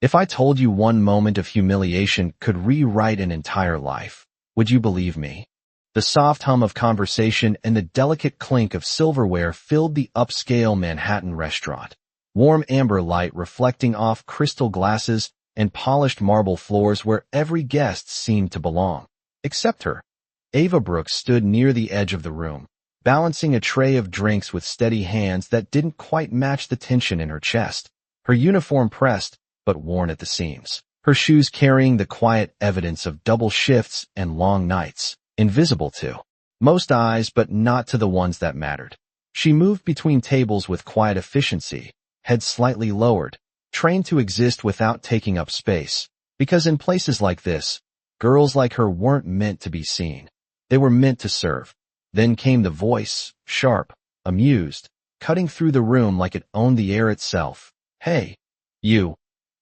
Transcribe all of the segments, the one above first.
If I told you one moment of humiliation could rewrite an entire life, would you believe me? The soft hum of conversation and the delicate clink of silverware filled the upscale Manhattan restaurant. Warm amber light reflecting off crystal glasses and polished marble floors where every guest seemed to belong. Except her. Ava Brooks stood near the edge of the room, balancing a tray of drinks with steady hands that didn't quite match the tension in her chest. Her uniform pressed, but worn at the seams. Her shoes carrying the quiet evidence of double shifts and long nights, invisible to most eyes but not to the ones that mattered. She moved between tables with quiet efficiency, head slightly lowered, trained to exist without taking up space. Because in places like this, girls like her weren't meant to be seen. They were meant to serve. Then came the voice, sharp, amused, cutting through the room like it owned the air itself. "Hey, you,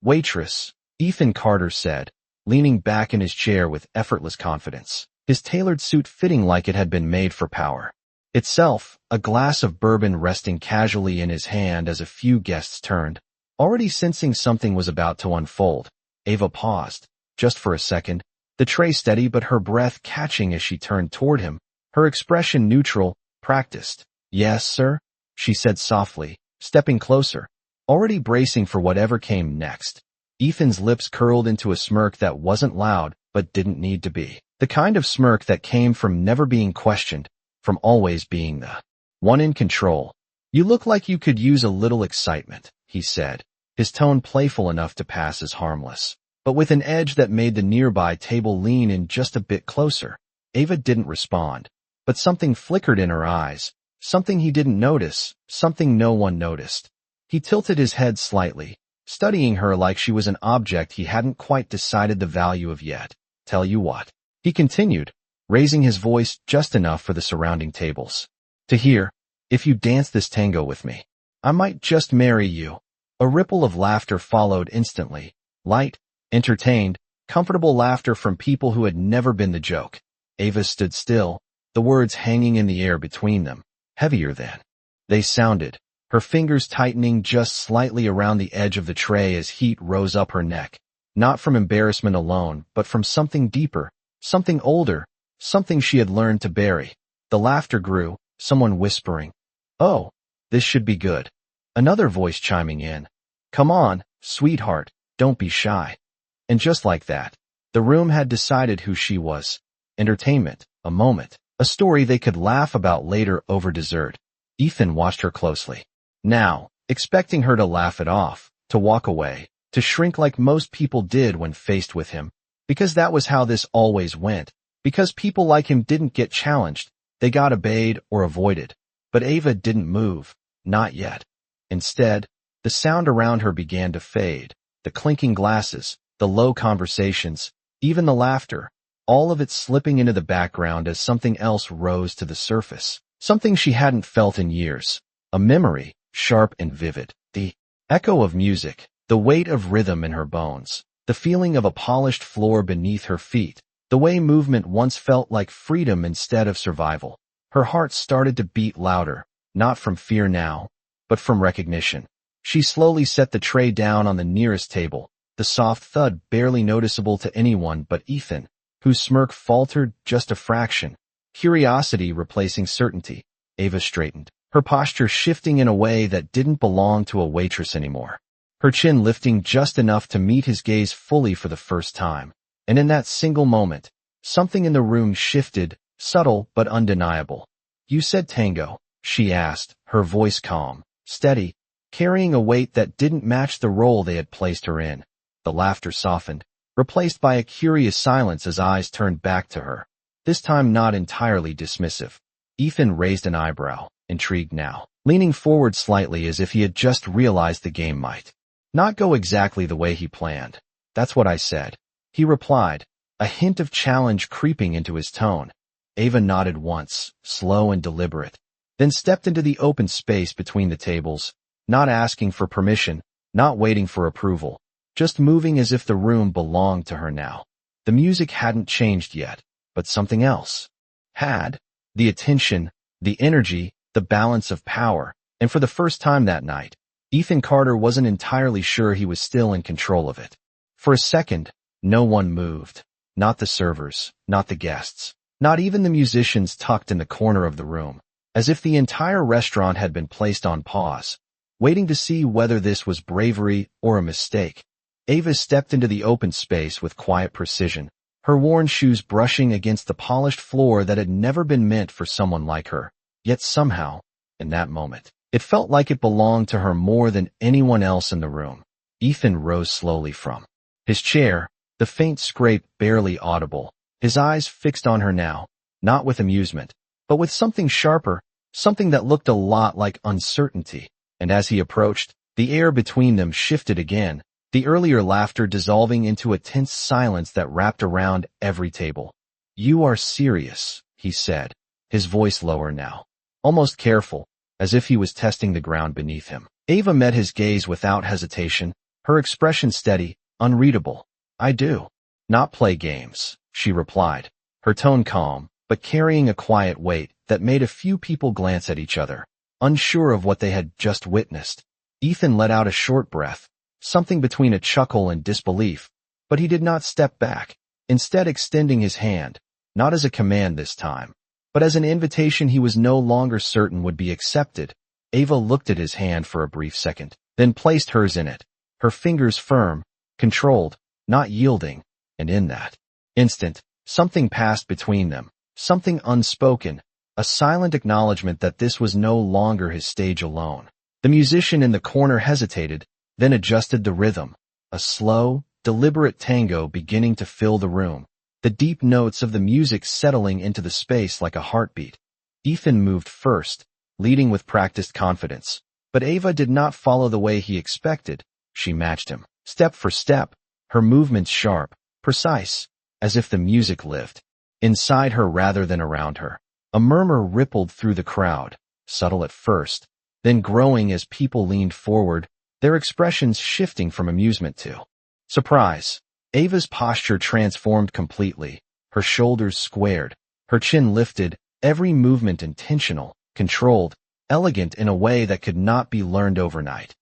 waitress," Ethan Carter said, leaning back in his chair with effortless confidence, his tailored suit fitting like it had been made for power. Itself, a glass of bourbon resting casually in his hand as a few guests turned. Already sensing something was about to unfold, Ava paused, just for a second, the tray steady but her breath catching as she turned toward him, her expression neutral, practiced. "Yes, sir," she said softly, stepping closer, already bracing for whatever came next. Ethan's lips curled into a smirk that wasn't loud but didn't need to be. The kind of smirk that came from never being questioned, from always being the one in control. "You look like you could use a little excitement," he said, his tone playful enough to pass as harmless, but with an edge that made the nearby table lean in just a bit closer. Ava didn't respond, but something flickered in her eyes, something he didn't notice, something no one noticed. He tilted his head slightly, studying her like she was an object he hadn't quite decided the value of yet. "Tell you what," he continued, raising his voice just enough for the surrounding tables to hear, "if you dance this tango with me, I might just marry you." A ripple of laughter followed instantly, light, entertained, comfortable laughter from people who had never been the joke. Ava stood still, the words hanging in the air between them, heavier than they sounded, her fingers tightening just slightly around the edge of the tray as heat rose up her neck, not from embarrassment alone, but from something deeper, something older, something she had learned to bury. The laughter grew, someone whispering, "Oh, this should be good." Another voice chiming in, "Come on, sweetheart, don't be shy." And just like that, the room had decided who she was. Entertainment, a moment, a story they could laugh about later over dessert. Ethan watched her closely. Now, expecting her to laugh it off, to walk away, to shrink like most people did when faced with him, because that was how this always went, because people like him didn't get challenged, they got obeyed or avoided. But Ava didn't move, not yet. Instead, the sound around her began to fade, the clinking glasses, the low conversations, even the laughter, all of it slipping into the background as something else rose to the surface, something she hadn't felt in years, a memory, sharp and vivid, the echo of music, the weight of rhythm in her bones, the feeling of a polished floor beneath her feet, the way movement once felt like freedom instead of survival. Her heart started to beat louder, not from fear now, but from recognition. She slowly set the tray down on the nearest table, the soft thud barely noticeable to anyone but Ethan, whose smirk faltered just a fraction, curiosity replacing certainty. Ava straightened, her posture shifting in a way that didn't belong to a waitress anymore, her chin lifting just enough to meet his gaze fully for the first time. And in that single moment, something in the room shifted, subtle but undeniable. "You said tango," she asked, her voice calm, steady, carrying a weight that didn't match the role they had placed her in. The laughter softened, replaced by a curious silence as eyes turned back to her, this time not entirely dismissive. Ethan raised an eyebrow, intrigued now, leaning forward slightly as if he had just realized the game might not go exactly the way he planned. "That's what I said," he replied, a hint of challenge creeping into his tone. Ava nodded once, slow and deliberate, then stepped into the open space between the tables, not asking for permission, not waiting for approval, just moving as if the room belonged to her now. The music hadn't changed yet, but something else had. The attention, the energy, the balance of power, and for the first time that night, Ethan Carter wasn't entirely sure he was still in control of it. For a second, no one moved. Not the servers, not the guests, not even the musicians tucked in the corner of the room, as if the entire restaurant had been placed on pause, waiting to see whether this was bravery or a mistake. Ava stepped into the open space with quiet precision, her worn shoes brushing against the polished floor that had never been meant for someone like her. Yet somehow, in that moment, it felt like it belonged to her more than anyone else in the room. Ethan rose slowly from his chair, the faint scrape barely audible, his eyes fixed on her now, not with amusement, but with something sharper, something that looked a lot like uncertainty. And as he approached, the air between them shifted again, the earlier laughter dissolving into a tense silence that wrapped around every table. "You are serious," he said, his voice lower now, almost careful, as if he was testing the ground beneath him. Ava met his gaze without hesitation, her expression steady, unreadable. "I do. Not play games," she replied, her tone calm, but carrying a quiet weight that made a few people glance at each other, unsure of what they had just witnessed. Ethan let out a short breath, something between a chuckle and disbelief, but he did not step back, instead extending his hand, not as a command this time, but as an invitation he was no longer certain would be accepted. Ava looked at his hand for a brief second, then placed hers in it, her fingers firm, controlled, not yielding, and in that instant, something passed between them, something unspoken, a silent acknowledgement that this was no longer his stage alone. The musician in the corner hesitated, then adjusted the rhythm, a slow, deliberate tango beginning to fill the room, the deep notes of the music settling into the space like a heartbeat. Ethan moved first, leading with practiced confidence, but Ava did not follow the way he expected. She matched him, step for step, her movements sharp, precise, as if the music lived inside her rather than around her. A murmur rippled through the crowd, subtle at first, then growing as people leaned forward, their expressions shifting from amusement to surprise. Ava's posture transformed completely, her shoulders squared, her chin lifted, every movement intentional, controlled, elegant in a way that could not be learned overnight.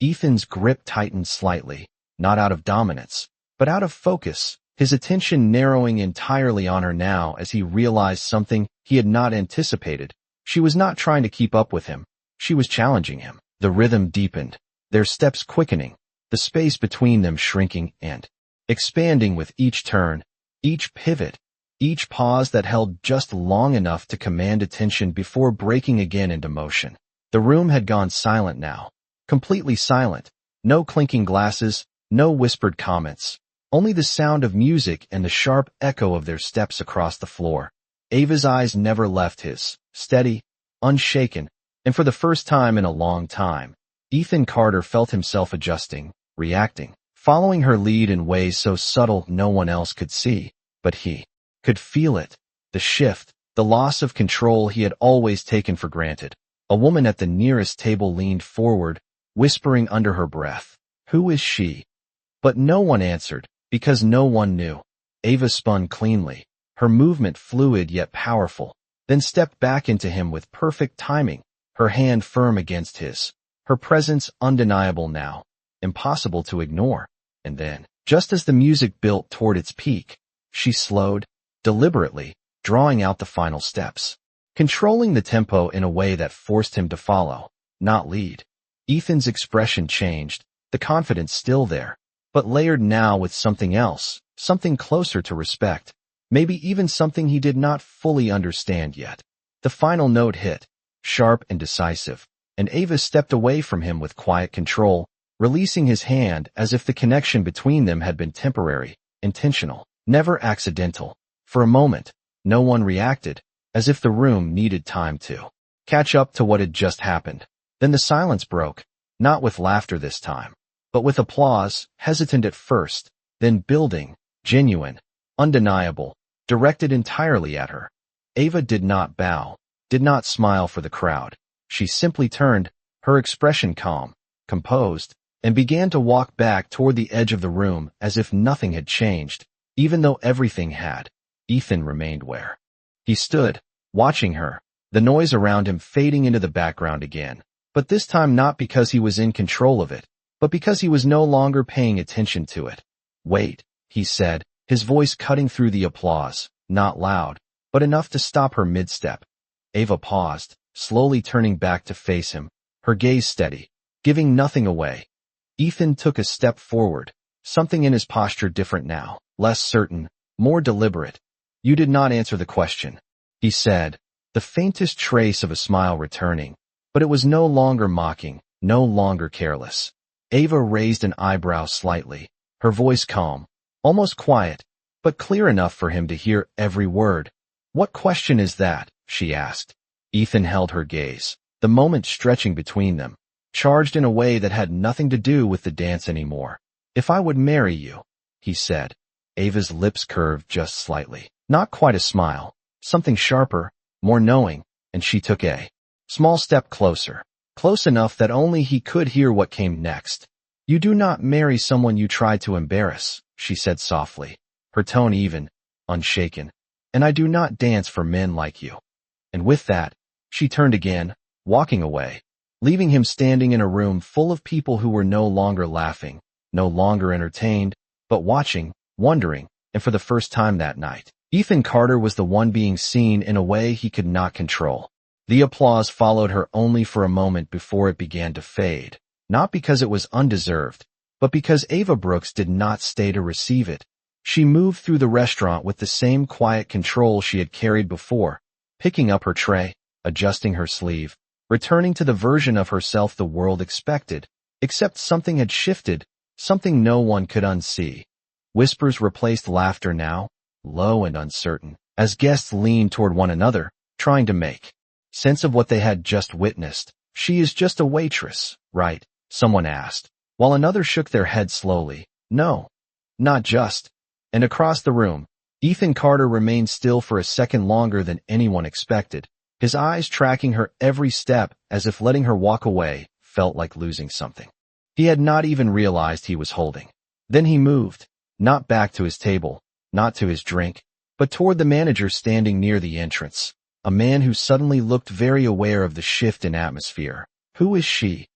Ethan's grip tightened slightly, not out of dominance, but out of focus, his attention narrowing entirely on her now as he realized something he had not anticipated. She was not trying to keep up with him, she was challenging him. The rhythm deepened, their steps quickening, the space between them shrinking and expanding with each turn, each pivot, each pause that held just long enough to command attention before breaking again into motion. The room had gone silent now, completely silent, no clinking glasses, no whispered comments, only the sound of music and the sharp echo of their steps across the floor. Ava's eyes never left his, steady, unshaken, and for the first time in a long time, Ethan Carter felt himself adjusting, reacting, following her lead in ways so subtle no one else could see, but he could feel it, the shift, the loss of control he had always taken for granted. A woman at the nearest table leaned forward, whispering under her breath, "Who is she?" But no one answered, because no one knew. Ava spun cleanly, her movement fluid yet powerful, then stepped back into him with perfect timing, her hand firm against his, her presence undeniable now, impossible to ignore. And then, just as the music built toward its peak, she slowed, deliberately, drawing out the final steps, controlling the tempo in a way that forced him to follow, not lead. Ethan's expression changed, the confidence still there, but layered now with something else, something closer to respect, maybe even something he did not fully understand yet. The final note hit, sharp and decisive, and Ava stepped away from him with quiet control, releasing his hand as if the connection between them had been temporary, intentional, never accidental. For a moment, no one reacted, as if the room needed time to catch up to what had just happened. Then the silence broke, not with laughter this time, but with applause, hesitant at first, then building, genuine, undeniable, directed entirely at her. Ava did not bow, did not smile for the crowd. She simply turned, her expression calm, composed, and began to walk back toward the edge of the room as if nothing had changed, even though everything had. Ethan remained where he stood, watching her, the noise around him fading into the background again, But this time not because he was in control of it, but because he was no longer paying attention to it. "Wait," he said, his voice cutting through the applause, not loud, but enough to stop her mid-step. Ava paused, slowly turning back to face him, her gaze steady, giving nothing away. Ethan took a step forward, something in his posture different now, less certain, more deliberate. "You did not answer the question," he said, the faintest trace of a smile returning, but it was no longer mocking, no longer careless. Ava raised an eyebrow slightly, her voice calm, almost quiet, but clear enough for him to hear every word. "What question is that?" she asked. Ethan held her gaze, the moment stretching between them, charged in a way that had nothing to do with the dance anymore. "If I would marry you," he said. Ava's lips curved just slightly. Not quite a smile, something sharper, more knowing, and she took a small step closer, close enough that only he could hear what came next. "You do not marry someone you try to embarrass," she said softly, her tone even, unshaken. "And I do not dance for men like you." And with that, she turned again, walking away, leaving him standing in a room full of people who were no longer laughing, no longer entertained, but watching, wondering, and for the first time that night, Ethan Carter was the one being seen in a way he could not control. The applause followed her only for a moment before it began to fade, not because it was undeserved, but because Ava Brooks did not stay to receive it. She moved through the restaurant with the same quiet control she had carried before, picking up her tray, adjusting her sleeve, returning to the version of herself the world expected, except something had shifted, something no one could unsee. Whispers replaced laughter now, low and uncertain, as guests leaned toward one another, trying to make sense of what they had just witnessed. "She is just a waitress, right?" someone asked, while another shook their head slowly. "No, not just." And across the room, Ethan Carter remained still for a second longer than anyone expected, his eyes tracking her every step as if letting her walk away felt like losing something he had not even realized he was holding. Then he moved, not back to his table, not to his drink, but toward the manager standing near the entrance, a man who suddenly looked very aware of the shift in atmosphere. "Who is she?"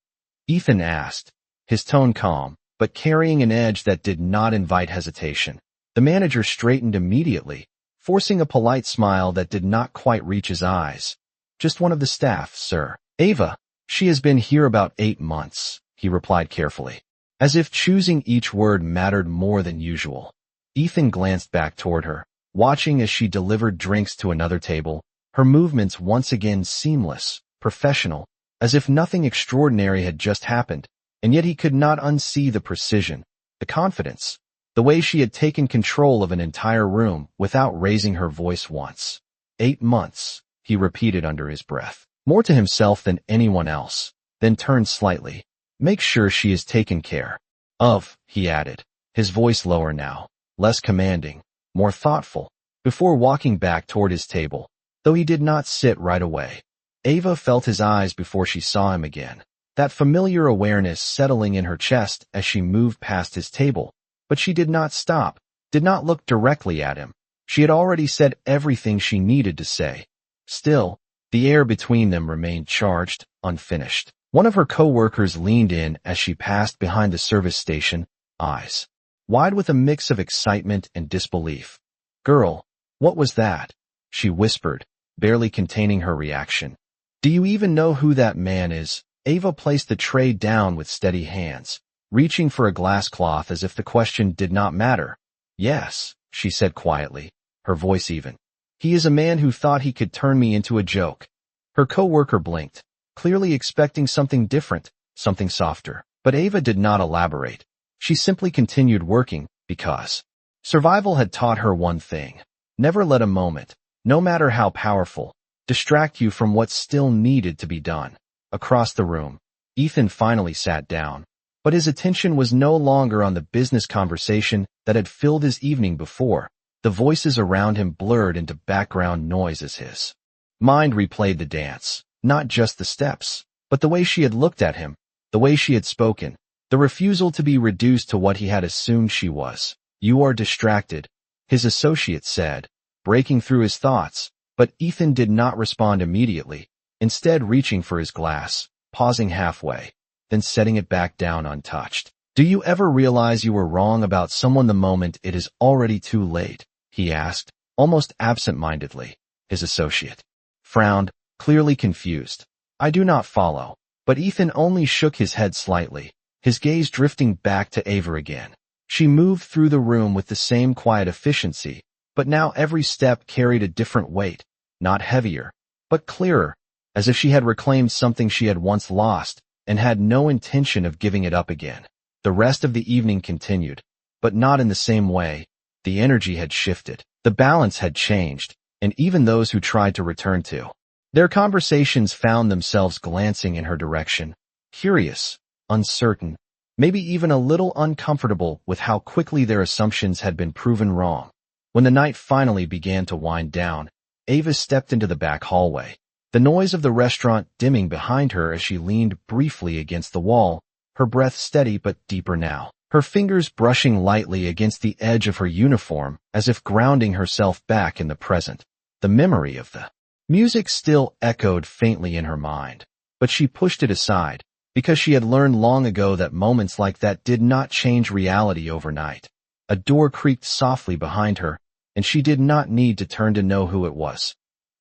Ethan asked, his tone calm, but carrying an edge that did not invite hesitation. The manager straightened immediately, forcing a polite smile that did not quite reach his eyes. "Just one of the staff, sir." "Ava. She has been here about 8 months, he replied carefully, as if choosing each word mattered more than usual. Ethan glanced back toward her, watching as she delivered drinks to another table, her movements once again seamless, professional, as if nothing extraordinary had just happened, and yet he could not unsee the precision, the confidence, the way she had taken control of an entire room without raising her voice once. 8 months, he repeated under his breath, more to himself than anyone else, then turned slightly. "Make sure she is taken care of," he added, his voice lower now, less commanding, more thoughtful, before walking back toward his table, though he did not sit right away. Ava felt his eyes before she saw him again, that familiar awareness settling in her chest as she moved past his table, but she did not stop, did not look directly at him. She had already said everything she needed to say. Still, the air between them remained charged, unfinished. One of her co-workers leaned in as she passed behind the service station, eyes wide with a mix of excitement and disbelief. "Girl, what was that?" she whispered, barely containing her reaction. "Do you even know who that man is?" Ava placed the tray down with steady hands, reaching for a glass cloth as if the question did not matter. "Yes," she said quietly, her voice even. "He is a man who thought he could turn me into a joke." Her co-worker blinked, clearly expecting something different, something softer. But Ava did not elaborate. She simply continued working, because survival had taught her one thing: never let a moment, no matter how powerful, distract you from what still needed to be done. Across the room, Ethan finally sat down, but his attention was no longer on the business conversation that had filled his evening before. The voices around him blurred into background noise as his mind replayed the dance, not just the steps, but the way she had looked at him, the way she had spoken, the refusal to be reduced to what he had assumed she was. "You are distracted," his associate said, breaking through his thoughts, but Ethan did not respond immediately, instead reaching for his glass, pausing halfway, then setting it back down untouched. Do you ever realize you were wrong about someone the moment it is already too late? He asked, almost absent-mindedly. His associate frowned, clearly confused. I do not follow. But Ethan only shook his head slightly, his gaze drifting back to Ava again. She moved through the room with the same quiet efficiency, but now every step carried a different weight, not heavier, but clearer, as if she had reclaimed something she had once lost and had no intention of giving it up again. The rest of the evening continued, but not in the same way. The energy had shifted, the balance had changed, and even those who tried to return to their conversations found themselves glancing in her direction, curious, uncertain, maybe even a little uncomfortable with how quickly their assumptions had been proven wrong. When the night finally began to wind down, Ava stepped into the back hallway, the noise of the restaurant dimming behind her as she leaned briefly against the wall, her breath steady but deeper now, her fingers brushing lightly against the edge of her uniform as if grounding herself back in the present. The memory of the music still echoed faintly in her mind, but she pushed it aside, because she had learned long ago that moments like that did not change reality overnight. A door creaked softly behind her, and she did not need to turn to know who it was.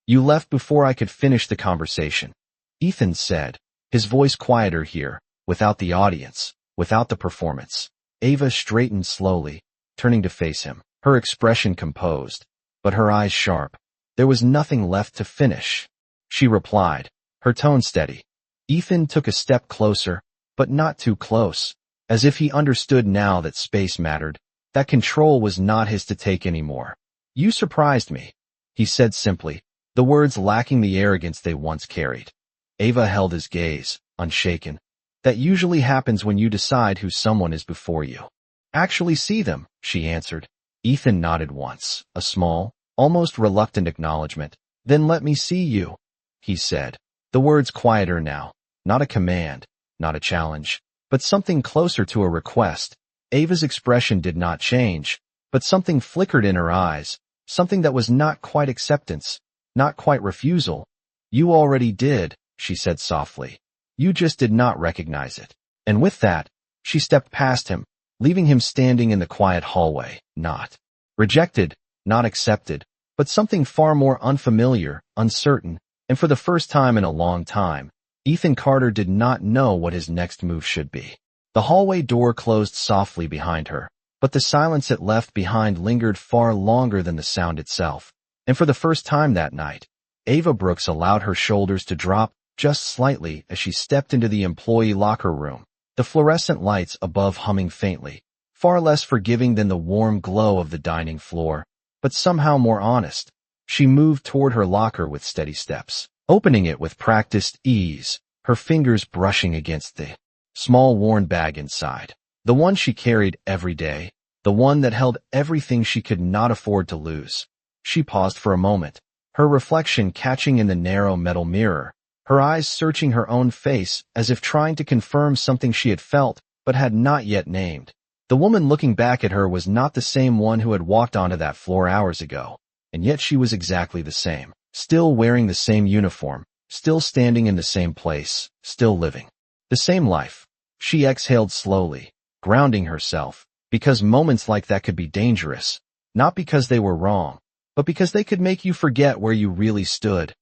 You left before I could finish the conversation, Ethan said, his voice quieter here, without the audience, without the performance. Ava straightened slowly, turning to face him, her expression composed, but her eyes sharp. There was nothing left to finish. She replied, her tone steady. Ethan took a step closer, but not too close, as if he understood now that space mattered, that control was not his to take anymore. You surprised me, he said simply, the words lacking the arrogance they once carried. Ava held his gaze, unshaken. That usually happens when you decide who someone is before you actually see them, she answered. Ethan nodded once, a small, almost reluctant acknowledgement. Then let me see you, he said, the words quieter now, not a command, not a challenge, but something closer to a request. Ava's expression did not change, but something flickered in her eyes, something that was not quite acceptance, not quite refusal. You already did, she said softly. You just did not recognize it. And with that, she stepped past him, leaving him standing in the quiet hallway, not rejected, not accepted, but something far more unfamiliar, uncertain, and for the first time in a long time, Ethan Carter did not know what his next move should be. The hallway door closed softly behind her, but the silence it left behind lingered far longer than the sound itself. And for the first time that night, Ava Brooks allowed her shoulders to drop just slightly as she stepped into the employee locker room, the fluorescent lights above humming faintly, far less forgiving than the warm glow of the dining floor, but somehow more honest. She moved toward her locker with steady steps, opening it with practiced ease, her fingers brushing against the small worn bag inside, the one she carried every day, the one that held everything she could not afford to lose. She paused for a moment, her reflection catching in the narrow metal mirror, her eyes searching her own face as if trying to confirm something she had felt but had not yet named. The woman looking back at her was not the same one who had walked onto that floor hours ago, and yet she was exactly the same, still wearing the same uniform, still standing in the same place, still living the same life. She exhaled slowly, grounding herself, because moments like that could be dangerous, not because they were wrong, but because they could make you forget where you really stood.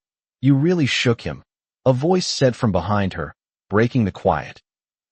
You really shook him, a voice said from behind her, breaking the quiet.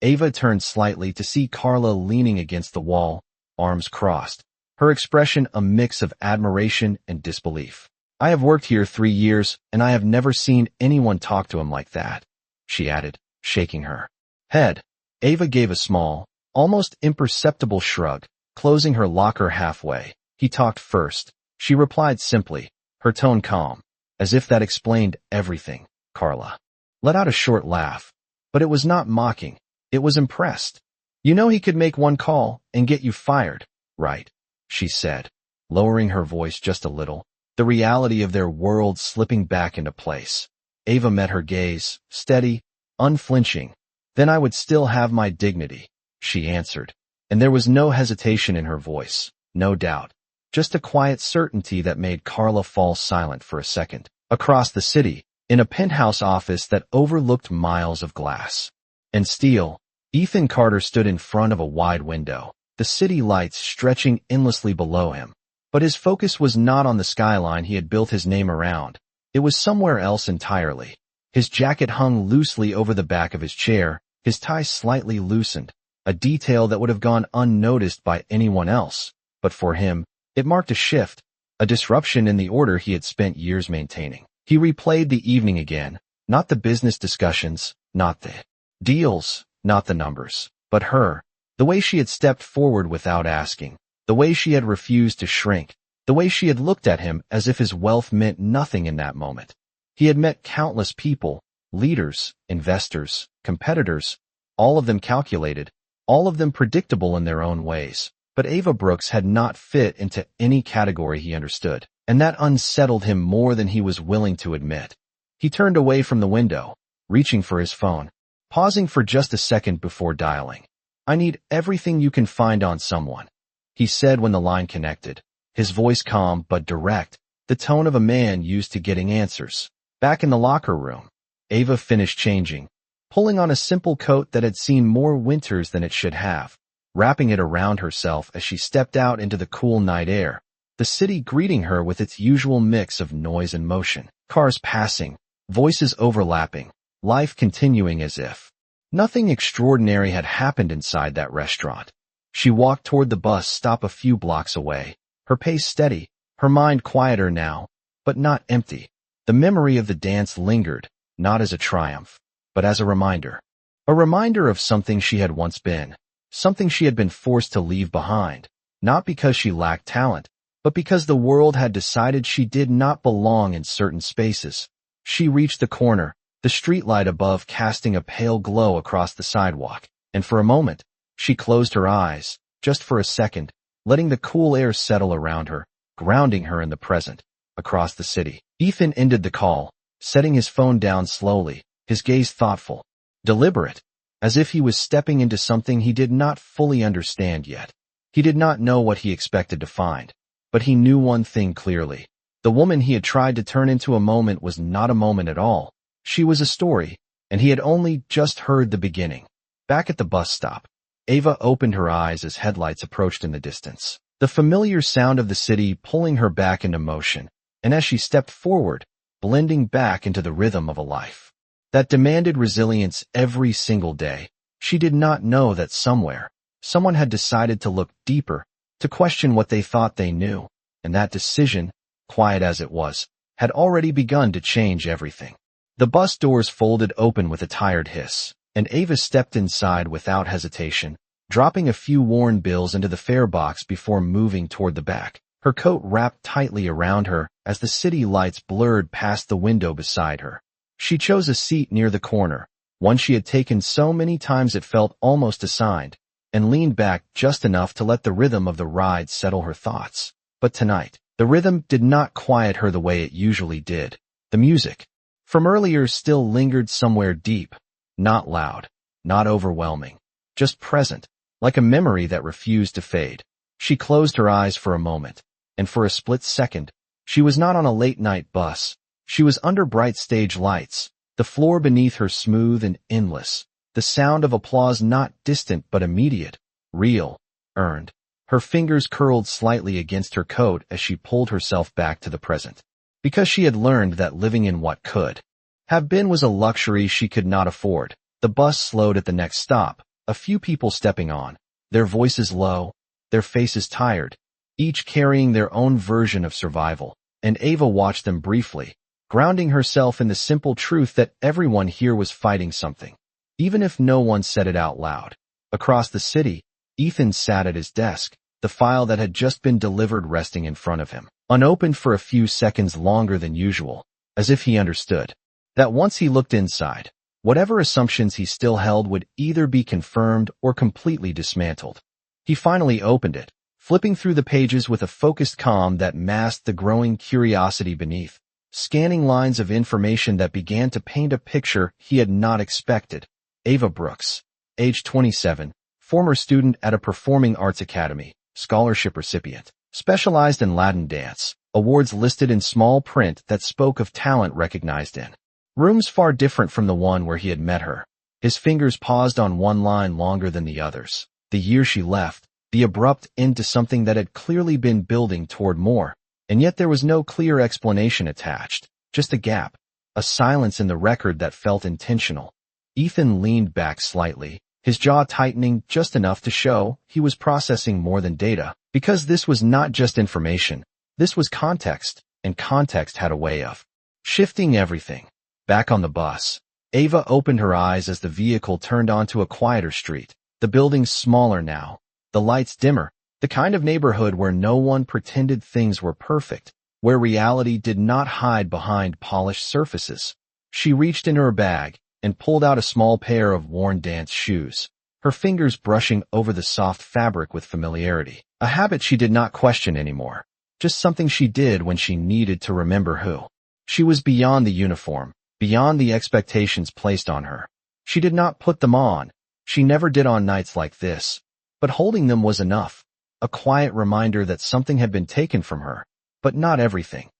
Ava turned slightly to see Carla leaning against the wall, arms crossed, her expression a mix of admiration and disbelief. I have worked here 3 years, and I have never seen anyone talk to him like that, she added, shaking her head. Ava gave a small, almost imperceptible shrug, closing her locker halfway. He talked first, she replied simply, her tone calm, as if that explained everything. Carla let out a short laugh, but it was not mocking, it was impressed. You know he could make one call and get you fired, right? She said, lowering her voice just a little, the reality of their world slipping back into place. Ava met her gaze, steady, unflinching. Then I would still have my dignity, she answered, and there was no hesitation in her voice, no doubt, just a quiet certainty that made Carla fall silent for a second. Across the city, in a penthouse office that overlooked miles of glass and steel. Ethan Carter stood in front of a wide window, the city lights stretching endlessly below him. But his focus was not on the skyline he had built his name around. It was somewhere else entirely. His jacket hung loosely over the back of his chair, his tie slightly loosened, a detail that would have gone unnoticed by anyone else. But for him, it marked a shift, a disruption in the order he had spent years maintaining. He replayed the evening again, not the business discussions, not the deals, not the numbers, but her, the way she had stepped forward without asking, the way she had refused to shrink, the way she had looked at him as if his wealth meant nothing in that moment. He had met countless people, leaders, investors, competitors, all of them calculated, all of them predictable in their own ways. But Ava Brooks had not fit into any category he understood, and that unsettled him more than he was willing to admit. He turned away from the window, reaching for his phone, pausing for just a second before dialing. "I need everything you can find on someone," he said when the line connected, his voice calm but direct, the tone of a man used to getting answers. Back in the locker room, Ava finished changing, pulling on a simple coat that had seen more winters than it should have, wrapping it around herself as she stepped out into the cool night air, the city greeting her with its usual mix of noise and motion, cars passing, voices overlapping, life continuing as if nothing extraordinary had happened inside that restaurant. She walked toward the bus stop a few blocks away, her pace steady, her mind quieter now, but not empty. The memory of the dance lingered, not as a triumph, but as a reminder of something she had once been, something she had been forced to leave behind, not because she lacked talent, but because the world had decided she did not belong in certain spaces. She reached the corner, the streetlight above casting a pale glow across the sidewalk, and for a moment, she closed her eyes, just for a second, letting the cool air settle around her, grounding her in the present. Across the city, Ethan ended the call, setting his phone down slowly, his gaze thoughtful, deliberate, as if he was stepping into something he did not fully understand yet. He did not know what he expected to find, but he knew one thing clearly. The woman he had tried to turn into a moment was not a moment at all. She was a story, and he had only just heard the beginning. Back at the bus stop, Ava opened her eyes as headlights approached in the distance, the familiar sound of the city pulling her back into motion, and as she stepped forward, blending back into the rhythm of a life that demanded resilience every single day. She did not know that somewhere, someone had decided to look deeper, to question what they thought they knew, and that decision, quiet as it was, had already begun to change everything. The bus doors folded open with a tired hiss, and Ava stepped inside without hesitation, dropping a few worn bills into the fare box before moving toward the back, her coat wrapped tightly around her as the city lights blurred past the window beside her. She chose a seat near the corner, one she had taken so many times it felt almost assigned, and leaned back just enough to let the rhythm of the ride settle her thoughts. But tonight, the rhythm did not quiet her the way it usually did. The music from earlier still lingered somewhere deep, not loud, not overwhelming, just present, like a memory that refused to fade. She closed her eyes for a moment, and for a split second, she was not on a late-night bus. She was under bright stage lights, the floor beneath her smooth and endless, the sound of applause not distant but immediate, real, earned. Her fingers curled slightly against her coat as she pulled herself back to the present. Because she had learned that living in what could have been was a luxury she could not afford. The bus slowed at the next stop, a few people stepping on, their voices low, their faces tired, each carrying their own version of survival, and Ava watched them briefly, grounding herself in the simple truth that everyone here was fighting something, even if no one said it out loud. Across the city, Ethan sat at his desk, the file that had just been delivered resting in front of him, unopened for a few seconds longer than usual, as if he understood that once he looked inside, whatever assumptions he still held would either be confirmed or completely dismantled. He finally opened it, flipping through the pages with a focused calm that masked the growing curiosity beneath, scanning lines of information that began to paint a picture he had not expected. Ava Brooks, age 27, former student at a performing arts academy, scholarship recipient, specialized in Latin dance, awards listed in small print that spoke of talent recognized in Rooms far different from the one where he had met her. His fingers paused on one line longer than the others. The year she left, the abrupt end to something that had clearly been building toward more, and yet there was no clear explanation attached, just a gap, a silence in the record that felt intentional. Ethan leaned back slightly, his jaw tightening just enough to show he was processing more than data, because this was not just information, this was context, and context had a way of shifting everything. Back on the bus, Ava opened her eyes as the vehicle turned onto a quieter street, the buildings smaller now, the lights dimmer, the kind of neighborhood where no one pretended things were perfect, where reality did not hide behind polished surfaces. She reached into her bag and pulled out a small pair of worn dance shoes, her fingers brushing over the soft fabric with familiarity, a habit she did not question anymore, just something she did when she needed to remember who she was beyond the uniform, beyond the expectations placed on her. She did not put them on, she never did on nights like this, but holding them was enough, a quiet reminder that something had been taken from her, but not everything.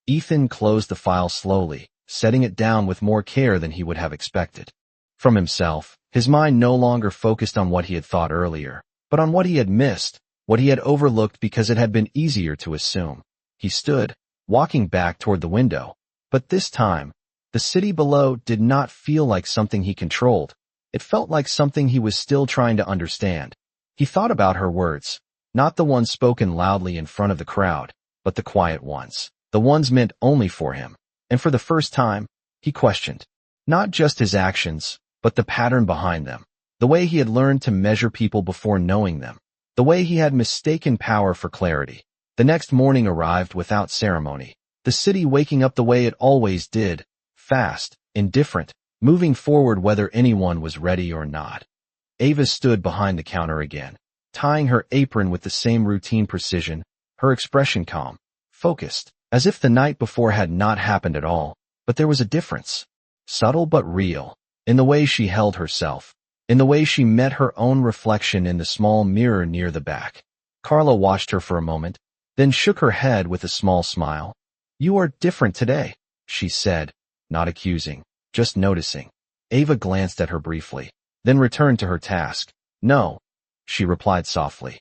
Ethan closed the file slowly, setting it down with more care than he would have expected. From himself, his mind no longer focused on what he had thought earlier, but on what he had missed, what he had overlooked because it had been easier to assume. He stood, walking back toward the window, but this time, the city below did not feel like something he controlled. It felt like something he was still trying to understand. He thought about her words, not the ones spoken loudly in front of the crowd, but the quiet ones, the ones meant only for him. And for the first time, he questioned, not just his actions, but the pattern behind them, the way he had learned to measure people before knowing them, the way he had mistaken power for clarity. The next morning arrived without ceremony, the city waking up the way it always did, fast, indifferent, moving forward whether anyone was ready or not. Ava stood behind the counter again, tying her apron with the same routine precision, her expression calm, focused, as if the night before had not happened at all, but there was a difference, subtle but real, in the way she held herself, in the way she met her own reflection in the small mirror near the back. Carla watched her for a moment, then shook her head with a small smile. "You are different today," she said, not accusing, just noticing. Ava glanced at her briefly, then returned to her task. "No," she replied softly.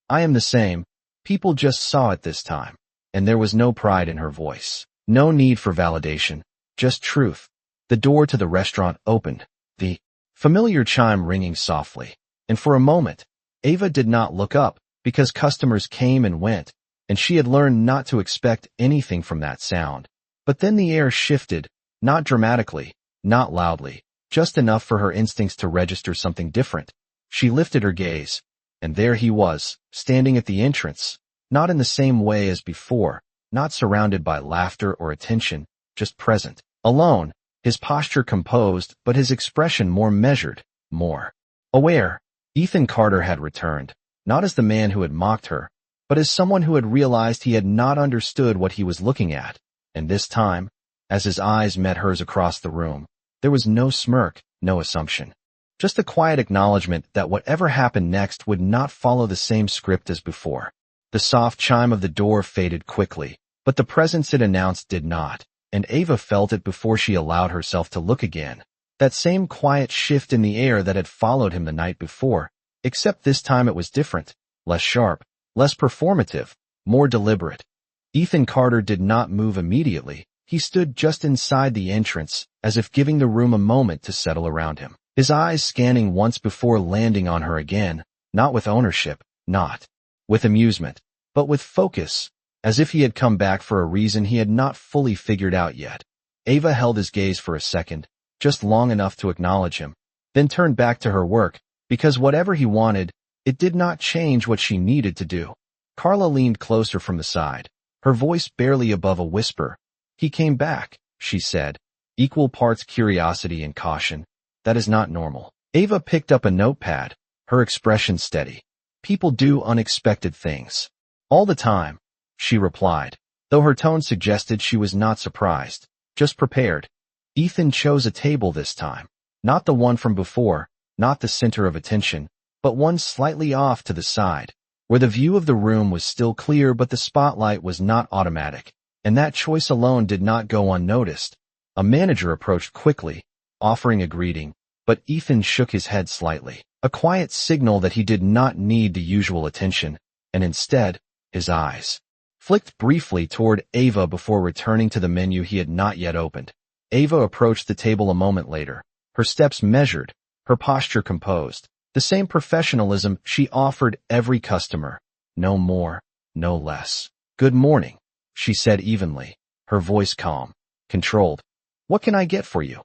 "I am the same. People just saw it this time." And there was no pride in her voice, no need for validation, just truth. The door to the restaurant opened, the familiar chime ringing softly, and for a moment, Ava did not look up, because customers came and went, and she had learned not to expect anything from that sound. But then the air shifted, not dramatically, not loudly, just enough for her instincts to register something different. She lifted her gaze, and there he was, standing at the entrance, not in the same way as before, not surrounded by laughter or attention, just present, alone, his posture composed but his expression more measured, more aware. Ethan Carter had returned, not as the man who had mocked her, but as someone who had realized he had not understood what he was looking at, and this time, as his eyes met hers across the room, there was no smirk, no assumption. Just a quiet acknowledgement that whatever happened next would not follow the same script as before. The soft chime of the door faded quickly, but the presence it announced did not, and Ava felt it before she allowed herself to look again. That same quiet shift in the air that had followed him the night before, except this time it was different, less sharp, less performative, more deliberate. Ethan Carter did not move immediately. He stood just inside the entrance, as if giving the room a moment to settle around him, his eyes scanning once before landing on her again, not with ownership, not with amusement, but with focus, as if he had come back for a reason he had not fully figured out yet. Ava held his gaze for a second, just long enough to acknowledge him, then turned back to her work, because whatever he wanted, it did not change what she needed to do. Carla leaned closer from the side, her voice barely above a whisper. "He came back," she said, equal parts curiosity and caution. "That is not normal." Ava picked up a notepad, her expression steady. "People do unexpected things. All the time," she replied, though her tone suggested she was not surprised, just prepared. Ethan chose a table this time, not the one from before, not the center of attention, but one slightly off to the side, where the view of the room was still clear but the spotlight was not automatic, and that choice alone did not go unnoticed. A manager approached quickly, offering a greeting, but Ethan shook his head slightly, a quiet signal that he did not need the usual attention, and instead, his eyes flicked briefly toward Ava before returning to the menu he had not yet opened. Ava approached the table a moment later, her steps measured, her posture composed, the same professionalism she offered every customer. No more, no less. "Good morning," she said evenly, her voice calm, controlled. "What can I get for you?"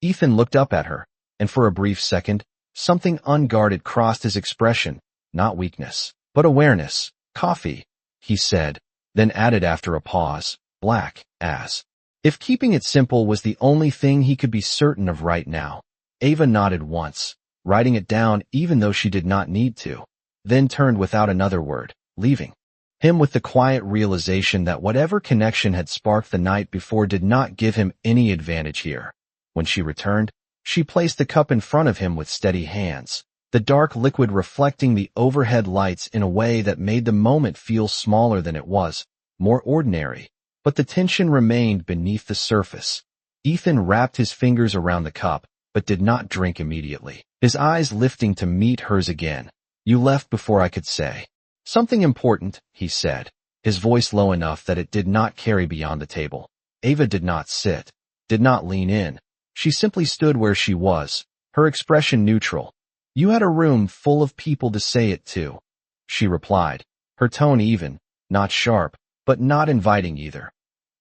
Ethan looked up at her, and for a brief second, something unguarded crossed his expression, not weakness, but awareness. "Coffee," he said, then added after a pause, "black, as if keeping it simple was the only thing he could be certain of right now." Ava nodded once, writing it down even though she did not need to, then turned without another word, leaving him with the quiet realization that whatever connection had sparked the night before did not give him any advantage here. When she returned, she placed the cup in front of him with steady hands, the dark liquid reflecting the overhead lights in a way that made the moment feel smaller than it was, more ordinary, but the tension remained beneath the surface. Ethan wrapped his fingers around the cup, but did not drink immediately, his eyes lifting to meet hers again. "You left before I could say something important," he said, his voice low enough that it did not carry beyond the table. Ava did not sit, did not lean in. She simply stood where she was, her expression neutral. "You had a room full of people to say it to," she replied, her tone even, not sharp, but not inviting either.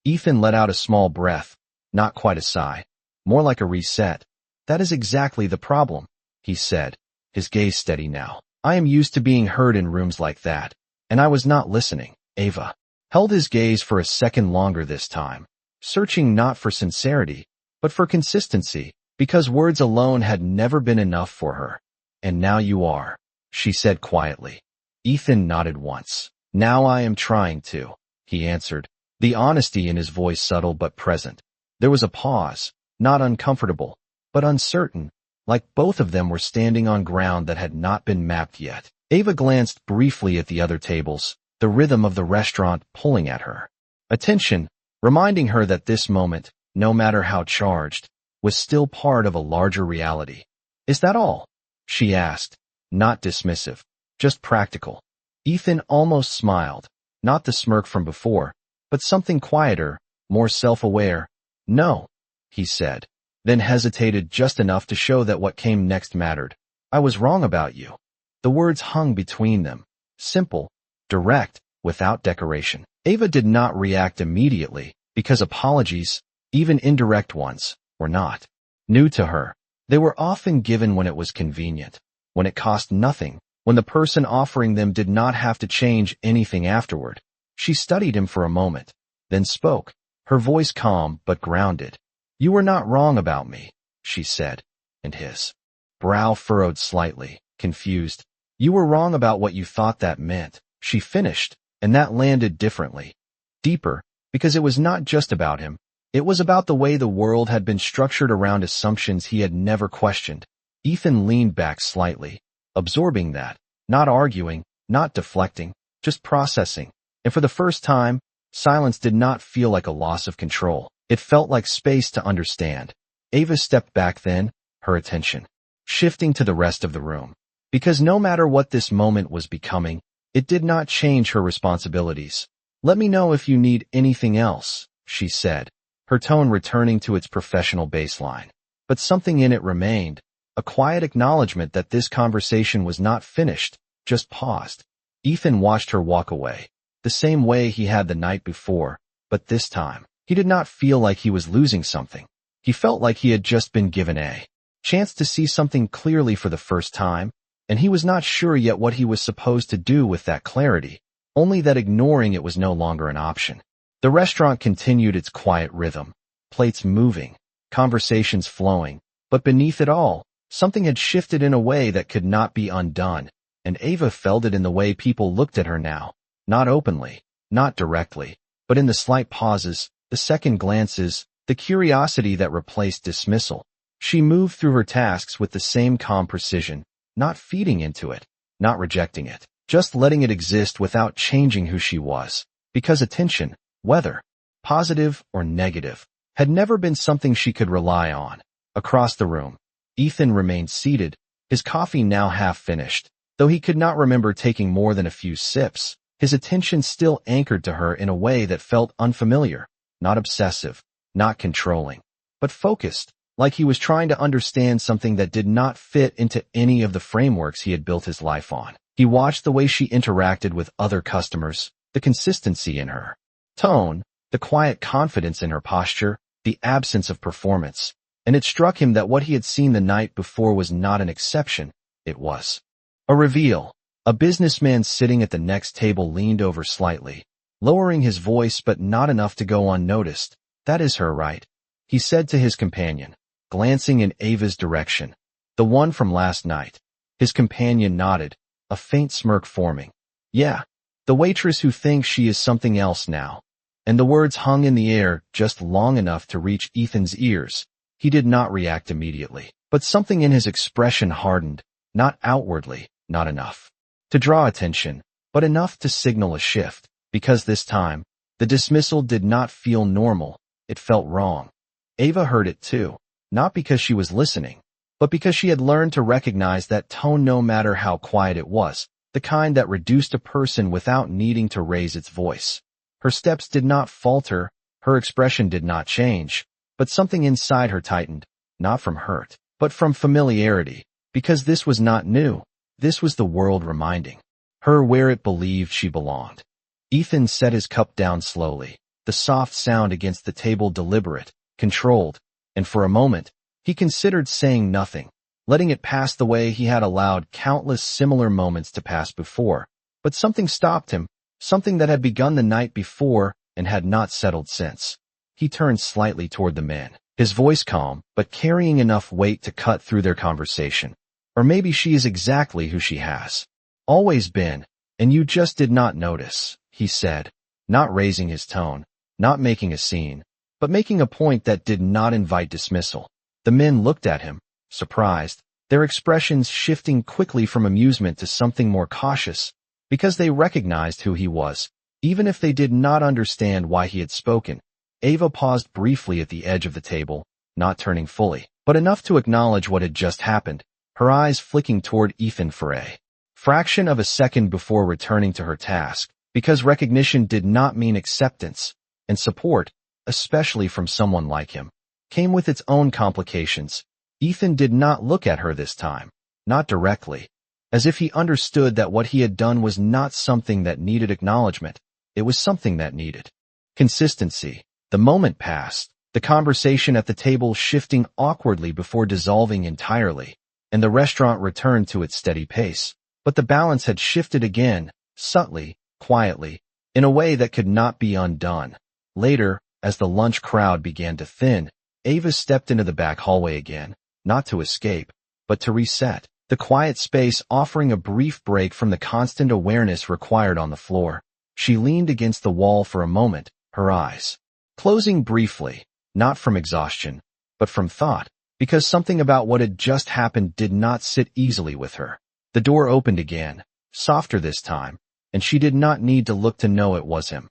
Ethan let out a small breath, not quite a sigh, more like a reset. "That is exactly the problem," he said, his gaze steady now. "I am used to being heard in rooms like that, and I was not listening." Ava held his gaze for a second longer this time, searching not for sincerity, but for consistency, because words alone had never been enough for her. "And now you are," she said quietly. Ethan nodded once. "Now I am trying to," he answered, the honesty in his voice subtle but present. There was a pause, not uncomfortable, but uncertain, like both of them were standing on ground that had not been mapped yet. Ava glanced briefly at the other tables, the rhythm of the restaurant pulling at her attention, reminding her that this moment, no matter how charged, was still part of a larger reality. "Is that all?" she asked, not dismissive, just practical. Ethan almost smiled, not the smirk from before, but something quieter, more self-aware. "No," he said, then hesitated just enough to show that what came next mattered. "I was wrong about you." The words hung between them, simple, direct, without decoration. Ava did not react immediately, because apologies, even indirect ones, were not new to her. They were often given when it was convenient, when it cost nothing, when the person offering them did not have to change anything afterward. She studied him for a moment, then spoke, her voice calm but grounded. "You were not wrong about me," she said, and his brow furrowed slightly, confused. "You were wrong about what you thought that meant," she finished, and that landed differently, deeper, because it was not just about him. It was about the way the world had been structured around assumptions he had never questioned. Ethan leaned back slightly, absorbing that, not arguing, not deflecting, just processing. And for the first time, silence did not feel like a loss of control. It felt like space to understand. Ava stepped back then, her attention shifting to the rest of the room. Because no matter what this moment was becoming, it did not change her responsibilities. "Let me know if you need anything else," she said, her tone returning to its professional baseline. But something in it remained, a quiet acknowledgement that this conversation was not finished, just paused. Ethan watched her walk away, the same way he had the night before, but this time, he did not feel like he was losing something. He felt like he had just been given a chance to see something clearly for the first time, and he was not sure yet what he was supposed to do with that clarity, only that ignoring it was no longer an option. The restaurant continued its quiet rhythm, plates moving, conversations flowing, but beneath it all, something had shifted in a way that could not be undone, and Ava felt it in the way people looked at her now, not openly, not directly, but in the slight pauses, the second glances, the curiosity that replaced dismissal. She moved through her tasks with the same calm precision, not feeding into it, not rejecting it, just letting it exist without changing who she was, because attention, whether positive or negative, had never been something she could rely on. Across the room, Ethan remained seated, his coffee now half finished. Though he could not remember taking more than a few sips, his attention still anchored to her in a way that felt unfamiliar, not obsessive, not controlling, but focused, like he was trying to understand something that did not fit into any of the frameworks he had built his life on. He watched the way she interacted with other customers, the consistency in her tone, the quiet confidence in her posture, the absence of performance, and it struck him that what he had seen the night before was not an exception, it was a reveal. A businessman sitting at the next table leaned over slightly, lowering his voice but not enough to go unnoticed. "That is her, right?" he said to his companion, glancing in Ava's direction. "The one from last night." His companion nodded, a faint smirk forming. "Yeah, the waitress who thinks she is something else now." And the words hung in the air just long enough to reach Ethan's ears. He did not react immediately, but something in his expression hardened, not outwardly, not enough to draw attention, but enough to signal a shift, because this time, the dismissal did not feel normal, it felt wrong. Ava heard it too, not because she was listening, but because she had learned to recognize that tone no matter how quiet it was, the kind that reduced a person without needing to raise its voice. Her steps did not falter, her expression did not change, but something inside her tightened, not from hurt, but from familiarity, because this was not new. This was the world reminding her where it believed she belonged. Ethan set his cup down slowly, the soft sound against the table deliberate, controlled, and for a moment, he considered saying nothing, letting it pass the way he had allowed countless similar moments to pass before. But something stopped him, something that had begun the night before and had not settled since. He turned slightly toward the men, his voice calm, but carrying enough weight to cut through their conversation. "Or maybe she is exactly who she has always been, and you just did not notice," he said, not raising his tone, not making a scene, but making a point that did not invite dismissal. The men looked at him, surprised, their expressions shifting quickly from amusement to something more cautious, because they recognized who he was, even if they did not understand why he had spoken. Ava paused briefly at the edge of the table, not turning fully, but enough to acknowledge what had just happened, her eyes flicking toward Ethan for a fraction of a second before returning to her task, because recognition did not mean acceptance, and support, especially from someone like him, came with its own complications. Ethan did not look at her this time, not directly, as if he understood that what he had done was not something that needed acknowledgement, it was something that needed consistency. The moment passed, the conversation at the table shifting awkwardly before dissolving entirely, and the restaurant returned to its steady pace. But the balance had shifted again, subtly, quietly, in a way that could not be undone. Later, as the lunch crowd began to thin, Ava stepped into the back hallway again, not to escape, but to reset, the quiet space offering a brief break from the constant awareness required on the floor. She leaned against the wall for a moment, her eyes closing briefly, not from exhaustion, but from thought, because something about what had just happened did not sit easily with her. The door opened again, softer this time, and she did not need to look to know it was him.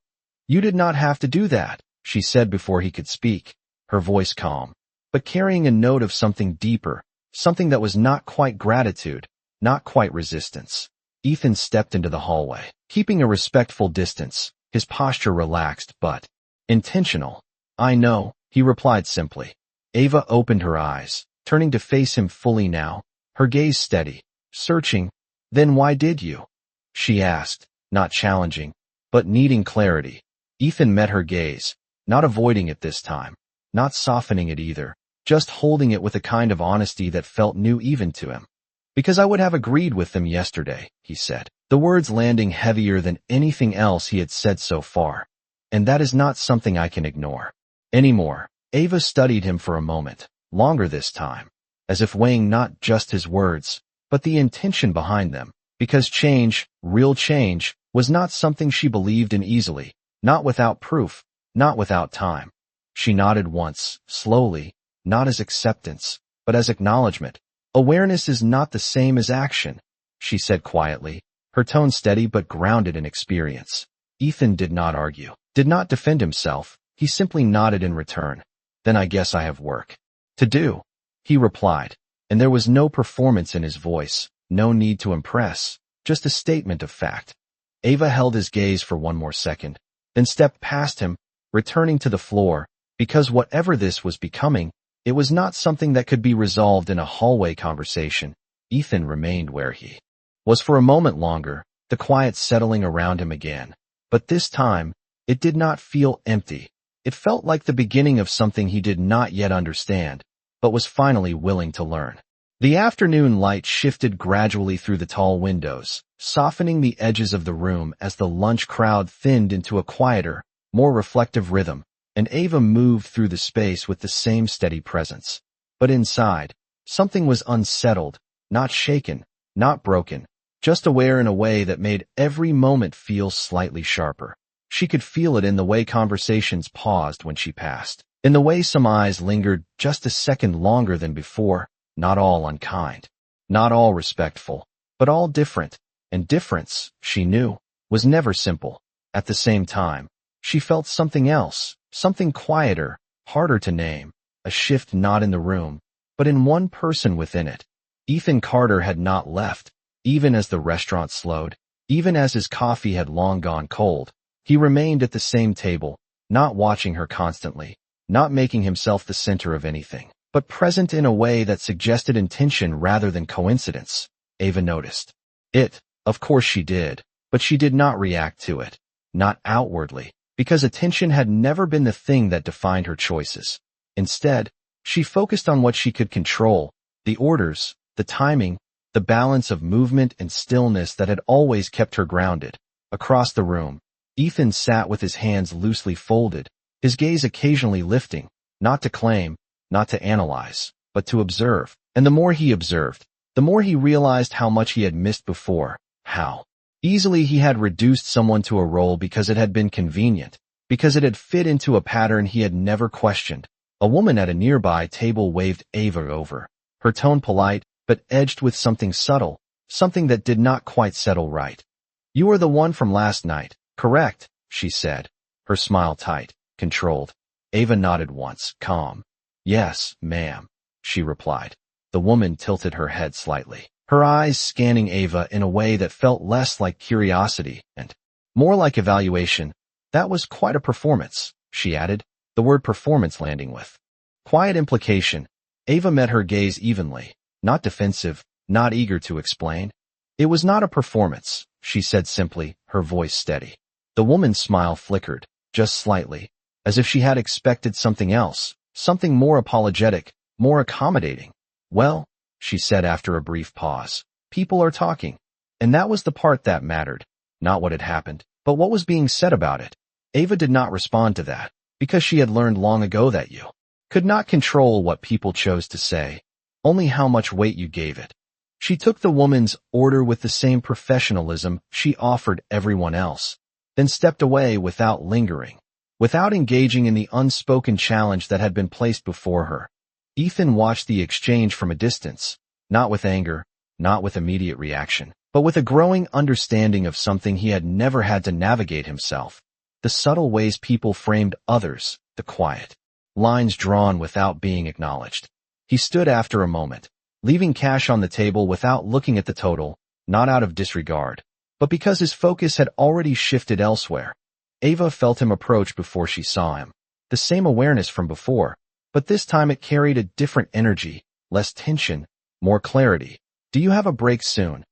"You did not have to do that," she said before he could speak, her voice calm, but carrying a note of something deeper, something that was not quite gratitude, not quite resistance. Ethan stepped into the hallway, keeping a respectful distance, his posture relaxed but intentional. "I know," he replied simply. Ava opened her eyes, turning to face him fully now, her gaze steady, searching. "Then why did you?" she asked, not challenging, but needing clarity. Ethan met her gaze, not avoiding it this time, not softening it either, just holding it with a kind of honesty that felt new even to him. "Because I would have agreed with them yesterday," he said, the words landing heavier than anything else he had said so far. "And that is not something I can ignore anymore." Ava studied him for a moment, longer this time, as if weighing not just his words, but the intention behind them, because change, real change, was not something she believed in easily, not without proof, not without time. She nodded once, slowly, not as acceptance, but as acknowledgement. "Awareness is not the same as action," she said quietly, her tone steady but grounded in experience. Ethan did not argue, did not defend himself, he simply nodded in return. Then I guess I have work to do, he replied, and there was no performance in his voice, no need to impress, just a statement of fact. Ava held his gaze for one more second, then stepped past him, returning to the floor, because whatever this was becoming, it was not something that could be resolved in a hallway conversation. Ethan remained where he was for a moment longer, the quiet settling around him again. But this time, it did not feel empty. It felt like the beginning of something he did not yet understand, but was finally willing to learn. The afternoon light shifted gradually through the tall windows, softening the edges of the room as the lunch crowd thinned into a quieter, more reflective rhythm, and Ava moved through the space with the same steady presence. But inside, something was unsettled, not shaken, not broken, just aware in a way that made every moment feel slightly sharper. She could feel it in the way conversations paused when she passed, in the way some eyes lingered just a second longer than before, not all unkind, not all respectful, but all different, and difference, she knew, was never simple. At the same time, she felt something else, something quieter, harder to name, a shift not in the room, but in one person within it. Ethan Carter had not left, even as the restaurant slowed, even as his coffee had long gone cold. He remained at the same table, not watching her constantly, not making himself the center of anything, but present in a way that suggested intention rather than coincidence. Ava noticed it. Of course she did, but she did not react to it, not outwardly, because attention had never been the thing that defined her choices. Instead, she focused on what she could control, the orders, the timing, the balance of movement and stillness that had always kept her grounded. Across the room, Ethan sat with his hands loosely folded, his gaze occasionally lifting, not to claim, not to analyze, but to observe. And the more he observed, the more he realized how much he had missed before, how easily he had reduced someone to a role because it had been convenient, because it had fit into a pattern he had never questioned. A woman at a nearby table waved Ava over, her tone polite, but edged with something subtle, something that did not quite settle right. "You are the one from last night, correct?" she said, her smile tight, controlled. Ava nodded once, calm. "Yes, ma'am," she replied. The woman tilted her head slightly, her eyes scanning Ava in a way that felt less like curiosity and more like evaluation. "That was quite a performance," she added, the word performance landing with quiet implication. Ava met her gaze evenly, not defensive, not eager to explain. "It was not a performance," she said simply, her voice steady. The woman's smile flickered, just slightly, as if she had expected something else, something more apologetic, more accommodating. "Well," she said after a brief pause, "people are talking." And that was the part that mattered, not what had happened, but what was being said about it. Ava did not respond to that, because she had learned long ago that you could not control what people chose to say, only how much weight you gave it. She took the woman's order with the same professionalism she offered everyone else, then stepped away without lingering, without engaging in the unspoken challenge that had been placed before her. Ethan watched the exchange from a distance, not with anger, not with immediate reaction, but with a growing understanding of something he had never had to navigate himself. The subtle ways people framed others, the quiet lines drawn without being acknowledged. He stood after a moment, leaving cash on the table without looking at the total, not out of disregard, but because his focus had already shifted elsewhere. Ava felt him approach before she saw him. The same awareness from before, but this time it carried a different energy, less tension, more clarity. "Do you have a break soon?"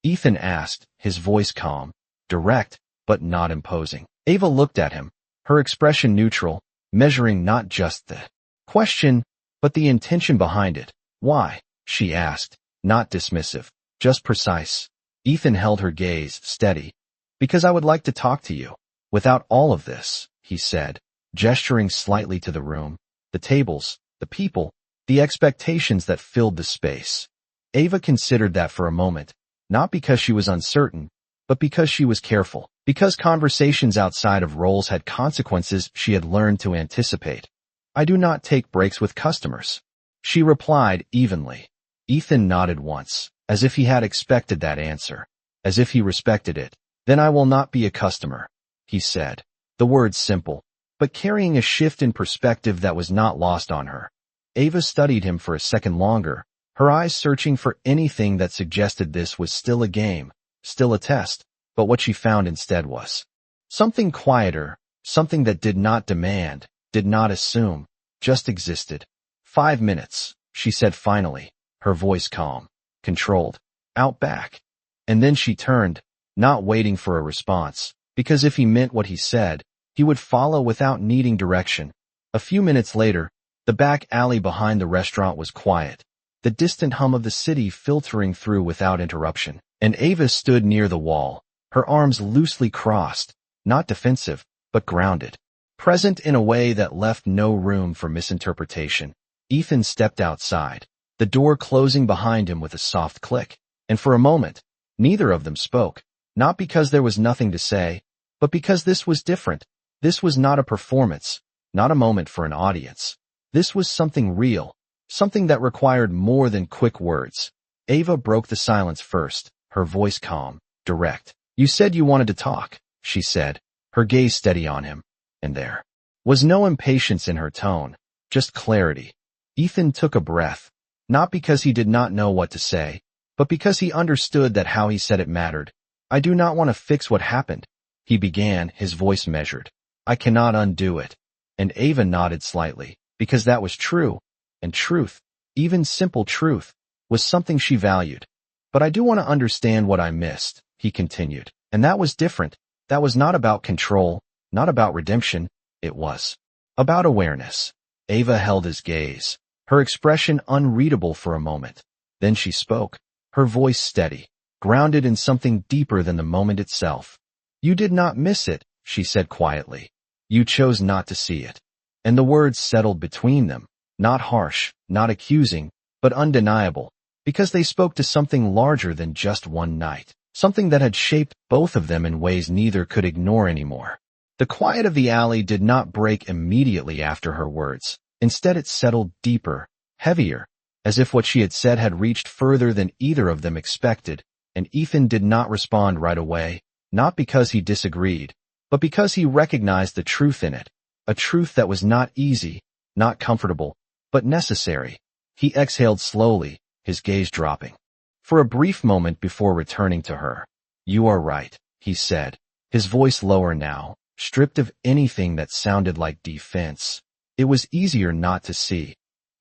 Ethan asked, his voice calm, direct, but not imposing. Ava looked at him, her expression neutral, measuring not just the question, but the intention behind it. "Why?" she asked, not dismissive, just precise. Ethan held her gaze steady. "Because I would like to talk to you. Without all of this," he said, gesturing slightly to the room, the tables, the people, the expectations that filled the space. Ava considered that for a moment, not because she was uncertain, but because she was careful, because conversations outside of roles had consequences she had learned to anticipate. "I do not take breaks with customers," she replied evenly. Ethan nodded once, as if he had expected that answer, as if he respected it. "Then I will not be a customer," he said, the words simple, but carrying a shift in perspective that was not lost on her. Ava studied him for a second longer, her eyes searching for anything that suggested this was still a game, still a test, but what she found instead was something quieter, something that did not demand, did not assume, just existed. 5 minutes, she said finally, her voice calm, controlled, out back. And then she turned, not waiting for a response, because if he meant what he said, he would follow without needing direction. A few minutes later, the back alley behind the restaurant was quiet, the distant hum of the city filtering through without interruption, and Ava stood near the wall, her arms loosely crossed, not defensive, but grounded, present in a way that left no room for misinterpretation. Ethan stepped outside, the door closing behind him with a soft click, and for a moment, neither of them spoke, not because there was nothing to say, but because this was different. This was not a performance, not a moment for an audience. This was something real, something that required more than quick words. Ava broke the silence first, her voice calm, direct. "You said you wanted to talk," she said, her gaze steady on him, and there was no impatience in her tone, just clarity. Ethan took a breath, not because he did not know what to say, but because he understood that how he said it mattered. "I do not want to fix what happened," he began, his voice measured. "I cannot undo it." And Ava nodded slightly, because that was true, and truth, even simple truth, was something she valued. "But I do want to understand what I missed," he continued. And that was different. That was not about control, not about redemption. It was about awareness. Ava held his gaze, her expression unreadable for a moment. Then she spoke, her voice steady, grounded in something deeper than the moment itself. "You did not miss it," she said quietly. "You chose not to see it." And the words settled between them, not harsh, not accusing, but undeniable, because they spoke to something larger than just one night, something that had shaped both of them in ways neither could ignore anymore. The quiet of the alley did not break immediately after her words. Instead it settled deeper, heavier, as if what she had said had reached further than either of them expected, and Ethan did not respond right away, not because he disagreed, but because he recognized the truth in it, a truth that was not easy, not comfortable, but necessary. He exhaled slowly, his gaze dropping, for a brief moment before returning to her. "You are right," he said, his voice lower now, stripped of anything that sounded like defense. It was easier not to see,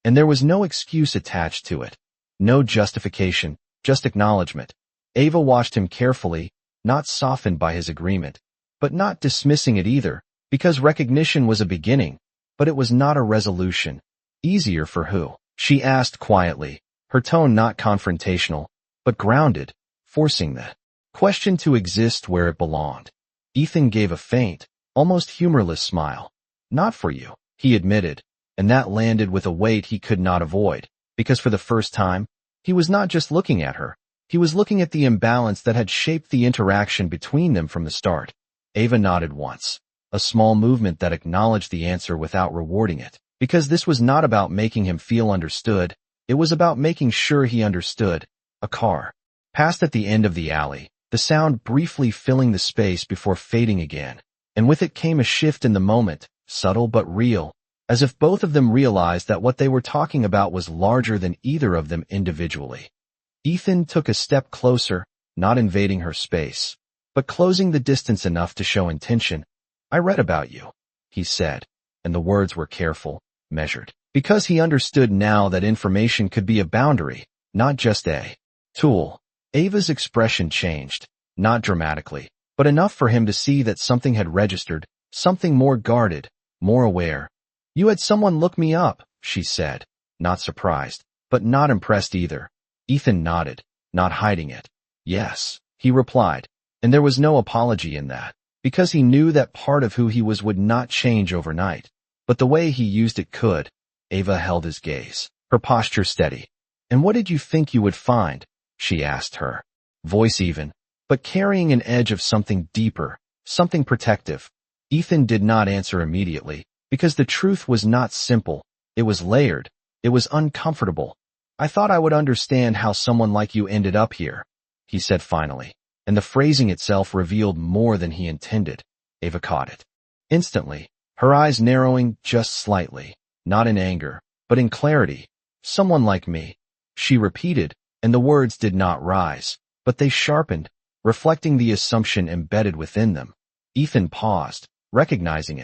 and there was no excuse attached to it, no justification, just acknowledgement. Ava watched him carefully, not softened by his agreement, but not dismissing it either, because recognition was a beginning, but it was not a resolution. "Easier for who?" she asked quietly, her tone not confrontational, but grounded, forcing the question to exist where it belonged. Ethan gave a faint, almost humorless smile. "Not for you," he admitted, and that landed with a weight he could not avoid, because for the first time, he was not just looking at her, he was looking at the imbalance that had shaped the interaction between them from the start. Ava nodded once, a small movement that acknowledged the answer without rewarding it, because this was not about making him feel understood, it was about making sure he understood. A car passed at the end of the alley, the sound briefly filling the space before fading again, and with it came a shift in the moment, subtle but real, as if both of them realized that what they were talking about was larger than either of them individually. Ethan took a step closer, not invading her space, but closing the distance enough to show intention. "I read about you," he said, and the words were careful, measured, because he understood now that information could be a boundary, not just a tool. Ava's expression changed, not dramatically, but enough for him to see that something had registered, something more guarded, more aware. "You had someone look me up," she said, not surprised, but not impressed either. Ethan nodded, not hiding it. "Yes," he replied, and there was no apology in that, because he knew that part of who he was would not change overnight, but the way he used it could. Ava held his gaze, her posture steady. "And what did you think you would find?" she asked, her voice even, but carrying an edge of something deeper, something protective. Ethan did not answer immediately, because the truth was not simple, it was layered, it was uncomfortable. "I thought I would understand how someone like you ended up here," he said finally, and the phrasing itself revealed more than he intended. Ava caught it. Instantly, her eyes narrowing just slightly, not in anger, but in clarity. "Someone like me," she repeated, and the words did not rise, but they sharpened, reflecting the assumption embedded within them. Ethan paused, recognizing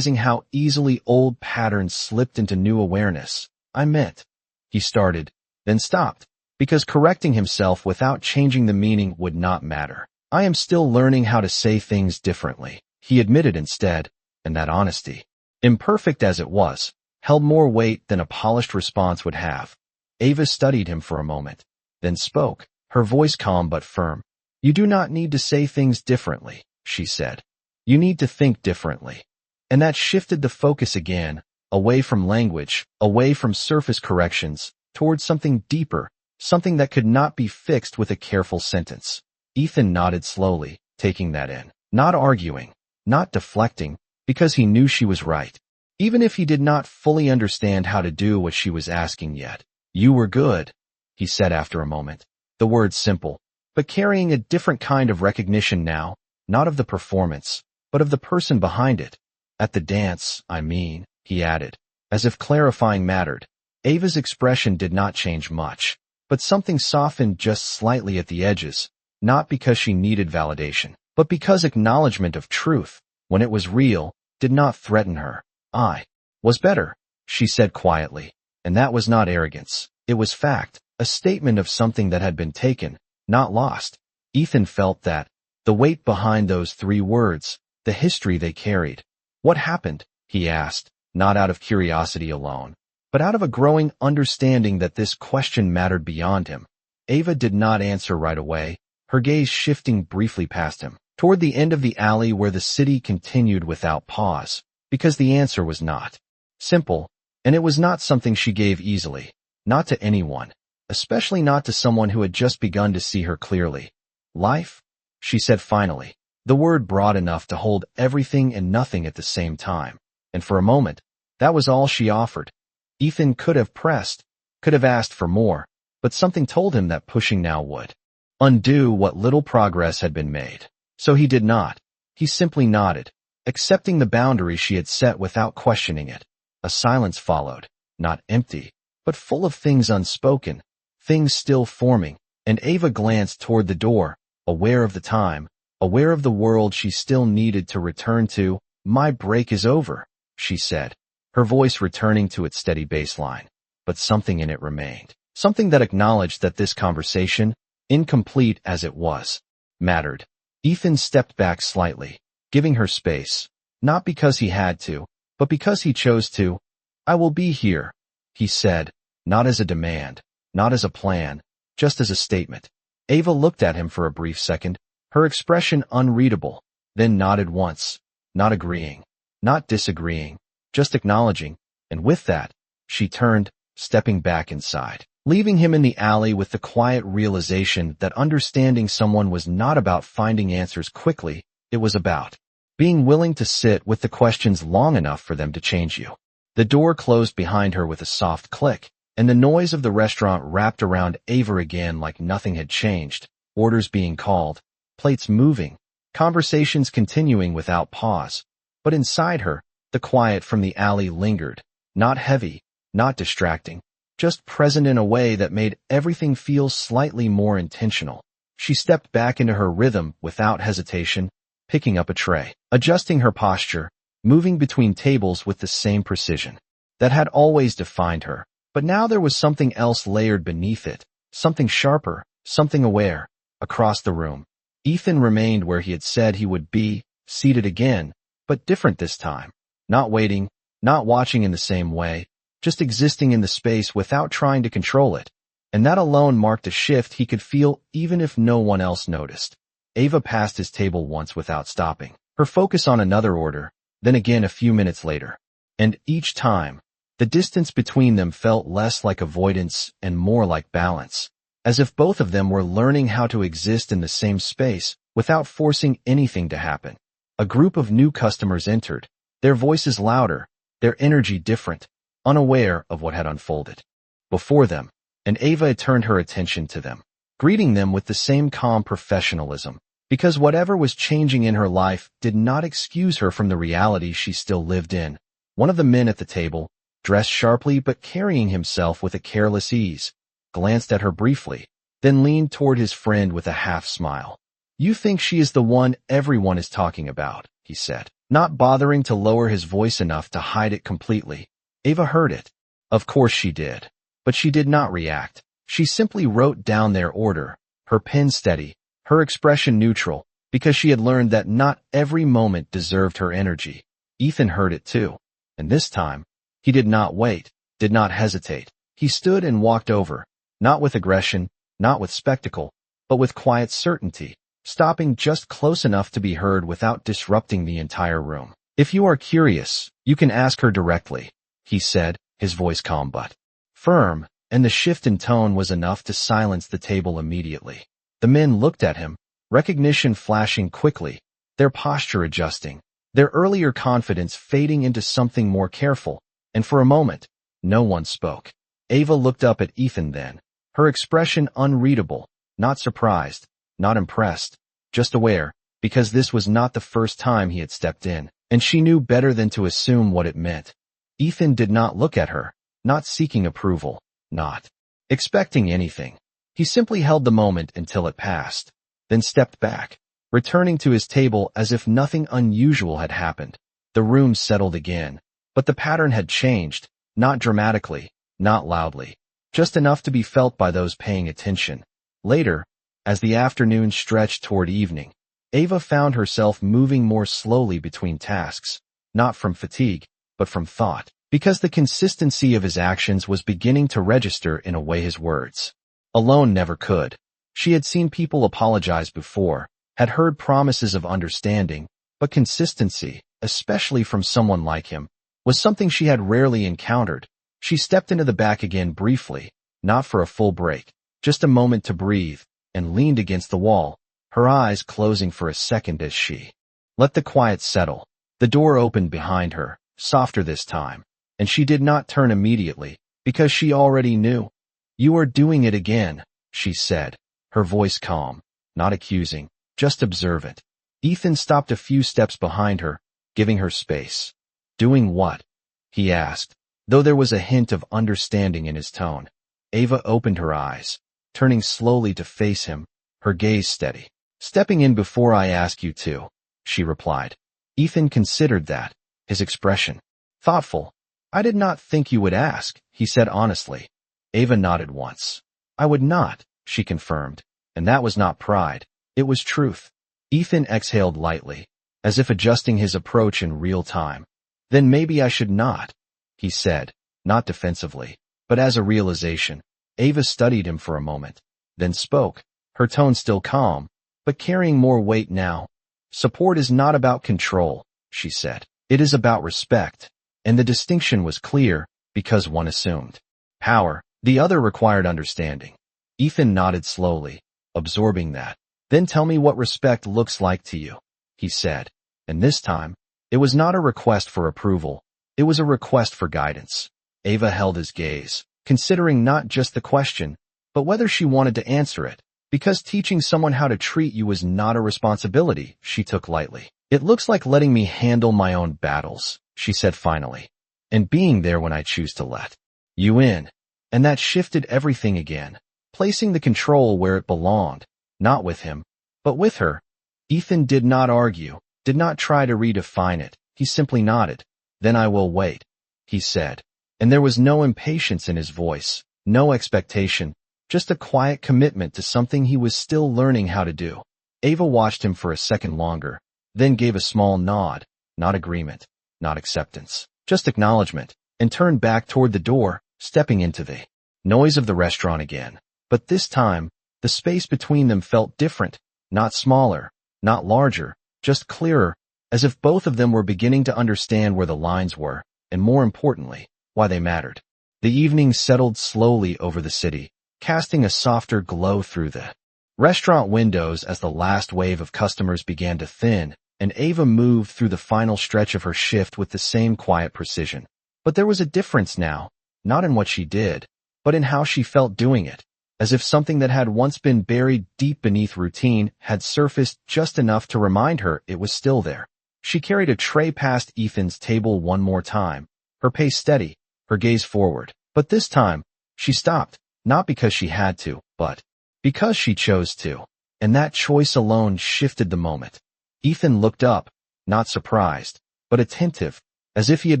how easily old patterns slipped into new awareness. "I meant," he started, then stopped, because correcting himself without changing the meaning would not matter. "I am still learning how to say things differently," he admitted instead, and that honesty, imperfect as it was, held more weight than a polished response would have. Ava studied him for a moment, then spoke, her voice calm but firm. "You do not need to say things differently," she said. "You need to think differently." And that shifted the focus again, away from language, away from surface corrections, towards something deeper, something that could not be fixed with a careful sentence. Ethan nodded slowly, taking that in, not arguing, not deflecting, because he knew she was right, even if he did not fully understand how to do what she was asking yet. "You were good," he said after a moment, the words simple, but carrying a different kind of recognition now, not of the performance, but of the person behind it. "At the dance, I mean," he added, as if clarifying mattered. Ava's expression did not change much, but something softened just slightly at the edges, not because she needed validation, but because acknowledgement of truth, when it was real, did not threaten her. "I was better," she said quietly, and that was not arrogance. It was fact, a statement of something that had been taken, not lost. Ethan felt that, the weight behind those 3 words, the history they carried. "What happened?" he asked, not out of curiosity alone, but out of a growing understanding that this question mattered beyond him. Ava did not answer right away, her gaze shifting briefly past him, toward the end of the alley where the city continued without pause, because the answer was not simple, and it was not something she gave easily, not to anyone, especially not to someone who had just begun to see her clearly. "Life?" she said finally, the word broad enough to hold everything and nothing at the same time, and for a moment, that was all she offered. Ethan could have pressed, could have asked for more, but something told him that pushing now would undo what little progress had been made. So he did not. He simply nodded, accepting the boundary she had set without questioning it. A silence followed, not empty, but full of things unspoken, things still forming, and Ava glanced toward the door, aware of the time, aware of the world she still needed to return to. "My break is over," she said, her voice returning to its steady baseline, but something in it remained, something that acknowledged that this conversation, incomplete as it was, mattered. Ethan stepped back slightly, giving her space, not because he had to, but because he chose to. "I will be here," he said, not as a demand, not as a plan, just as a statement. Ava looked at him for a brief second, her expression unreadable, then nodded once, not agreeing, not disagreeing, just acknowledging, and with that, she turned, stepping back inside, leaving him in the alley with the quiet realization that understanding someone was not about finding answers quickly, it was about being willing to sit with the questions long enough for them to change you. The door closed behind her with a soft click, and the noise of the restaurant wrapped around Ava again like nothing had changed, orders being called, plates moving, conversations continuing without pause. But inside her, the quiet from the alley lingered, not heavy, not distracting, just present in a way that made everything feel slightly more intentional. She stepped back into her rhythm without hesitation, picking up a tray, adjusting her posture, moving between tables with the same precision that had always defined her. But now there was something else layered beneath it, something sharper, something aware. Across the room, Ethan remained where he had said he would be, seated again, but different this time. Not waiting, not watching in the same way, just existing in the space without trying to control it. And that alone marked a shift he could feel even if no one else noticed. Ava passed his table once without stopping, her focus on another order, then again a few minutes later. And each time, the distance between them felt less like avoidance and more like balance, as if both of them were learning how to exist in the same space without forcing anything to happen. A group of new customers entered, their voices louder, their energy different, unaware of what had unfolded before them, and Ava had turned her attention to them, greeting them with the same calm professionalism, because whatever was changing in her life did not excuse her from the reality she still lived in. One of the men at the table, dressed sharply but carrying himself with a careless ease, glanced at her briefly, then leaned toward his friend with a half-smile. "You think she is the one everyone is talking about," he said, not bothering to lower his voice enough to hide it completely. Ava heard it. Of course she did. But she did not react. She simply wrote down their order, her pen steady, her expression neutral, because she had learned that not every moment deserved her energy. Ethan heard it too. And this time, he did not wait, did not hesitate. He stood and walked over, not with aggression, not with spectacle, but with quiet certainty, stopping just close enough to be heard without disrupting the entire room. "If you are curious, you can ask her directly," he said, his voice calm but firm, and the shift in tone was enough to silence the table immediately. The men looked at him, recognition flashing quickly, their posture adjusting, their earlier confidence fading into something more careful, and for a moment, no one spoke. Ava looked up at Ethan then, her expression unreadable, not surprised, not impressed, just aware, because this was not the first time he had stepped in, and she knew better than to assume what it meant. Ethan did not look at her, not seeking approval, not expecting anything. He simply held the moment until it passed, then stepped back, returning to his table as if nothing unusual had happened. The room settled again, but the pattern had changed, not dramatically, not loudly, just enough to be felt by those paying attention. Later, as the afternoon stretched toward evening, Ava found herself moving more slowly between tasks, not from fatigue, but from thought, because the consistency of his actions was beginning to register in a way his words alone never could. She had seen people apologize before, had heard promises of understanding, but consistency, especially from someone like him, was something she had rarely encountered. She stepped into the back again briefly, not for a full break, just a moment to breathe, and leaned against the wall, her eyes closing for a second as she let the quiet settle. The door opened behind her, softer this time, and she did not turn immediately, because she already knew. "You are doing it again," she said, her voice calm, not accusing, just observant. Ethan stopped a few steps behind her, giving her space. "Doing what?" he asked, though there was a hint of understanding in his tone. Ava opened her eyes, turning slowly to face him, her gaze steady. "Stepping in before I ask you to," she replied. Ethan considered that, his expression thoughtful. "I did not think you would ask," he said honestly. Ava nodded once. "I would not," she confirmed, and that was not pride, it was truth. Ethan exhaled lightly, as if adjusting his approach in real time. "Then maybe I should not," he said, not defensively, but as a realization. Ava studied him for a moment, then spoke, her tone still calm, but carrying more weight now. "Support is not about control," she said. "It is about respect." And the distinction was clear, because one assumed power, the other required understanding. Ethan nodded slowly, absorbing that. "Then tell me what respect looks like to you," he said. And this time, it was not a request for approval, it was a request for guidance. Ava held his gaze, considering not just the question, but whether she wanted to answer it, because teaching someone how to treat you was not a responsibility she took lightly. "It looks like letting me handle my own battles," she said finally, "and being there when I choose to let you in." And that shifted everything again, placing the control where it belonged, not with him, but with her. Ethan did not argue, did not try to redefine it, he simply nodded. "Then I will wait," he said, and there was no impatience in his voice, no expectation, just a quiet commitment to something he was still learning how to do. Ava watched him for a second longer, then gave a small nod, not agreement, not acceptance, just acknowledgement, and turned back toward the door, stepping into the noise of the restaurant again. But this time, the space between them felt different, not smaller, not larger, just clearer, as if both of them were beginning to understand where the lines were, and more importantly, why they mattered. The evening settled slowly over the city, casting a softer glow through the restaurant windows as the last wave of customers began to thin, and Ava moved through the final stretch of her shift with the same quiet precision. But there was a difference now, not in what she did, but in how she felt doing it. as if something that had once been buried deep beneath routine had surfaced just enough to remind her it was still there. She carried a tray past Ethan's table one more time, her pace steady, her gaze forward. But this time, she stopped, not because she had to, but because she chose to. And that choice alone shifted the moment. Ethan looked up, not surprised, but attentive, as if he had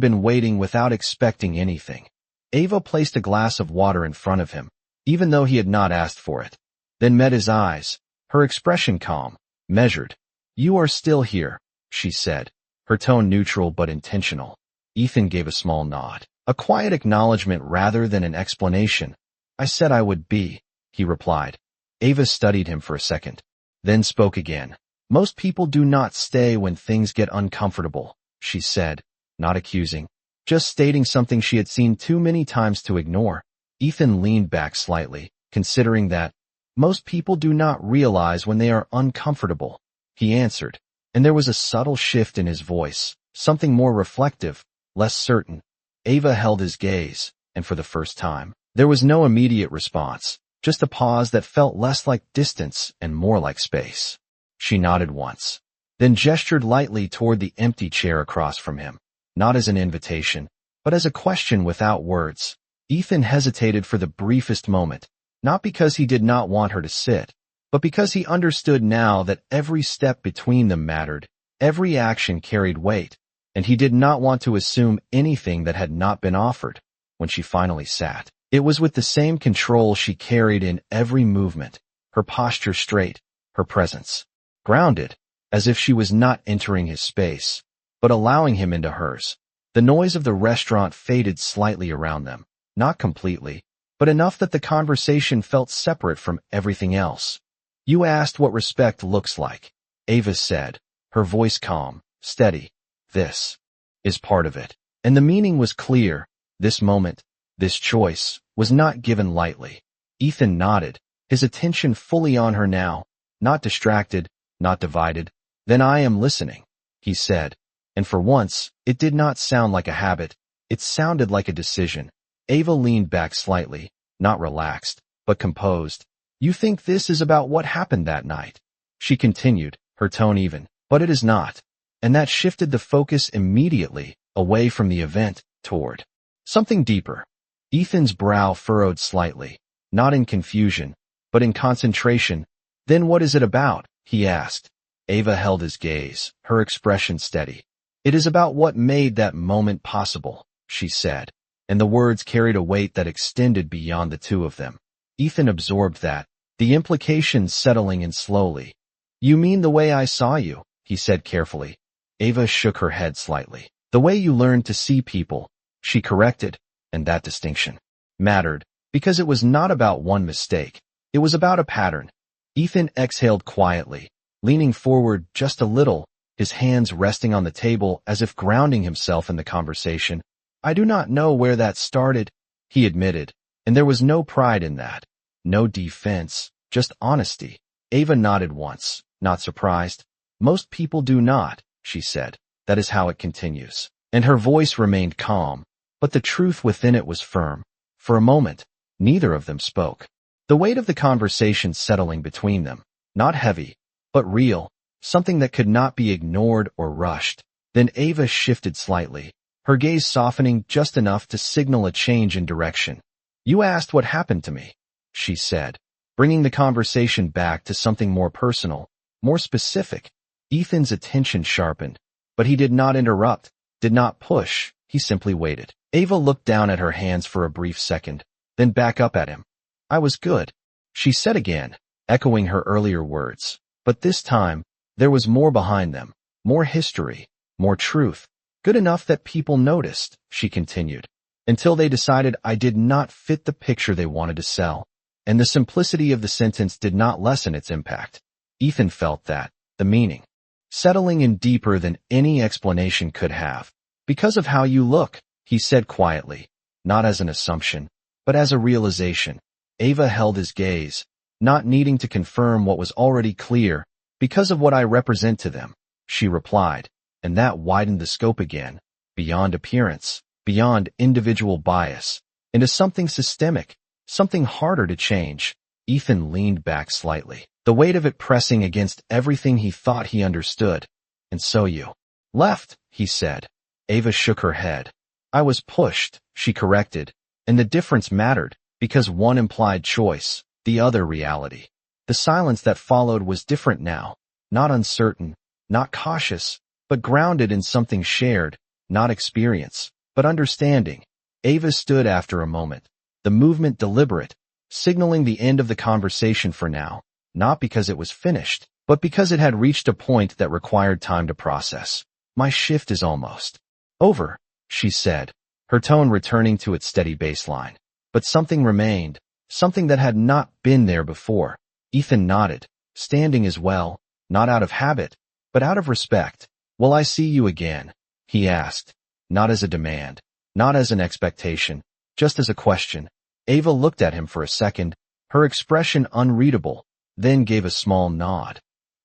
been waiting without expecting anything. Ava placed a glass of water in front of him, even though he had not asked for it, then met his eyes, her expression calm, measured. "You are still here," she said, her tone neutral but intentional. Ethan gave a small nod, a quiet acknowledgement rather than an explanation. "I said I would be," he replied. Ava studied him for a second, then spoke again. "Most people do not stay when things get uncomfortable," she said, not accusing, just stating something she had seen too many times to ignore. Ethan leaned back slightly, considering that most people do not realize when they are uncomfortable. He answered, and there was a subtle shift in his voice, something more reflective, less certain. Ava held his gaze, and for the first time, there was no immediate response, just a pause that felt less like distance and more like space. She nodded once, then gestured lightly toward the empty chair across from him, not as an invitation, but as a question without words. Ethan hesitated for the briefest moment, not because he did not want her to sit, but because he understood now that every step between them mattered, every action carried weight, and he did not want to assume anything that had not been offered. When she finally sat, it was with the same control she carried in every movement, her posture straight, her presence grounded, as if she was not entering his space, but allowing him into hers. The noise of the restaurant faded slightly around them, not completely, but enough that the conversation felt separate from everything else. "You asked what respect looks like," Ava said, her voice calm, steady. "This is part of it." And the meaning was clear. This moment, this choice, was not given lightly. Ethan nodded, his attention fully on her now, not distracted, not divided. "Then I am listening," he said, and for once, it did not sound like a habit, it sounded like a decision. Ava leaned back slightly, not relaxed, but composed. "You think this is about what happened that night?" She continued, her tone even. "But it is not." And that shifted the focus immediately, away from the event, toward something deeper. Ethan's brow furrowed slightly, not in confusion, but in concentration. "Then what is it about?" he asked. Ava held his gaze, her expression steady. "It is about what made that moment possible," she said, and the words carried a weight that extended beyond the two of them. Ethan absorbed that, the implications settling in slowly. "You mean the way I saw you," he said carefully. Ava shook her head slightly. "The way you learned to see people," she corrected, and that distinction mattered, because it was not about one mistake. It was about a pattern. Ethan exhaled quietly, leaning forward just a little, his hands resting on the table as if grounding himself in the conversation. "I do not know where that started," he admitted, and there was no pride in that, no defense, just honesty. Ava nodded once, not surprised. "Most people do not," she said. "That is how it continues." And her voice remained calm, but the truth within it was firm. For a moment, neither of them spoke. The weight of the conversation settling between them, not heavy, but real, something that could not be ignored or rushed. Then Ava shifted slightly, her gaze softening just enough to signal a change in direction. "You asked what happened to me," she said, bringing the conversation back to something more personal, more specific. Ethan's attention sharpened, but he did not interrupt, did not push, he simply waited. Ava looked down at her hands for a brief second, then back up at him. "I was good," she said again, echoing her earlier words. But this time, there was more behind them, more history, more truth. "Good enough that people noticed," she continued, "until they decided I did not fit the picture they wanted to sell." And the simplicity of the sentence did not lessen its impact. Ethan felt that, the meaning, settling in deeper than any explanation could have. "Because of how you look," he said quietly, not as an assumption, but as a realization. Ava held his gaze, not needing to confirm what was already clear. "Because of what I represent to them," she replied, and that widened the scope again, beyond appearance, beyond individual bias, into something systemic, something harder to change. Ethan leaned back slightly, the weight of it pressing against everything he thought he understood. And so you left, he said. Ava shook her head. I was pushed, she corrected, and the difference mattered, because one implied choice, the other reality. The silence that followed was different now, not uncertain, not cautious, but grounded in something shared, not experience, but understanding. Ava stood after a moment, the movement deliberate, signaling the end of the conversation for now, not because it was finished, but because it had reached a point that required time to process. My shift is almost over, she said, her tone returning to its steady baseline. But something remained, something that had not been there before. Ethan nodded, standing as well, not out of habit, but out of respect. Will I see you again? He asked, not as a demand, not as an expectation, just as a question. Ava looked at him for a second, her expression unreadable, then gave a small nod.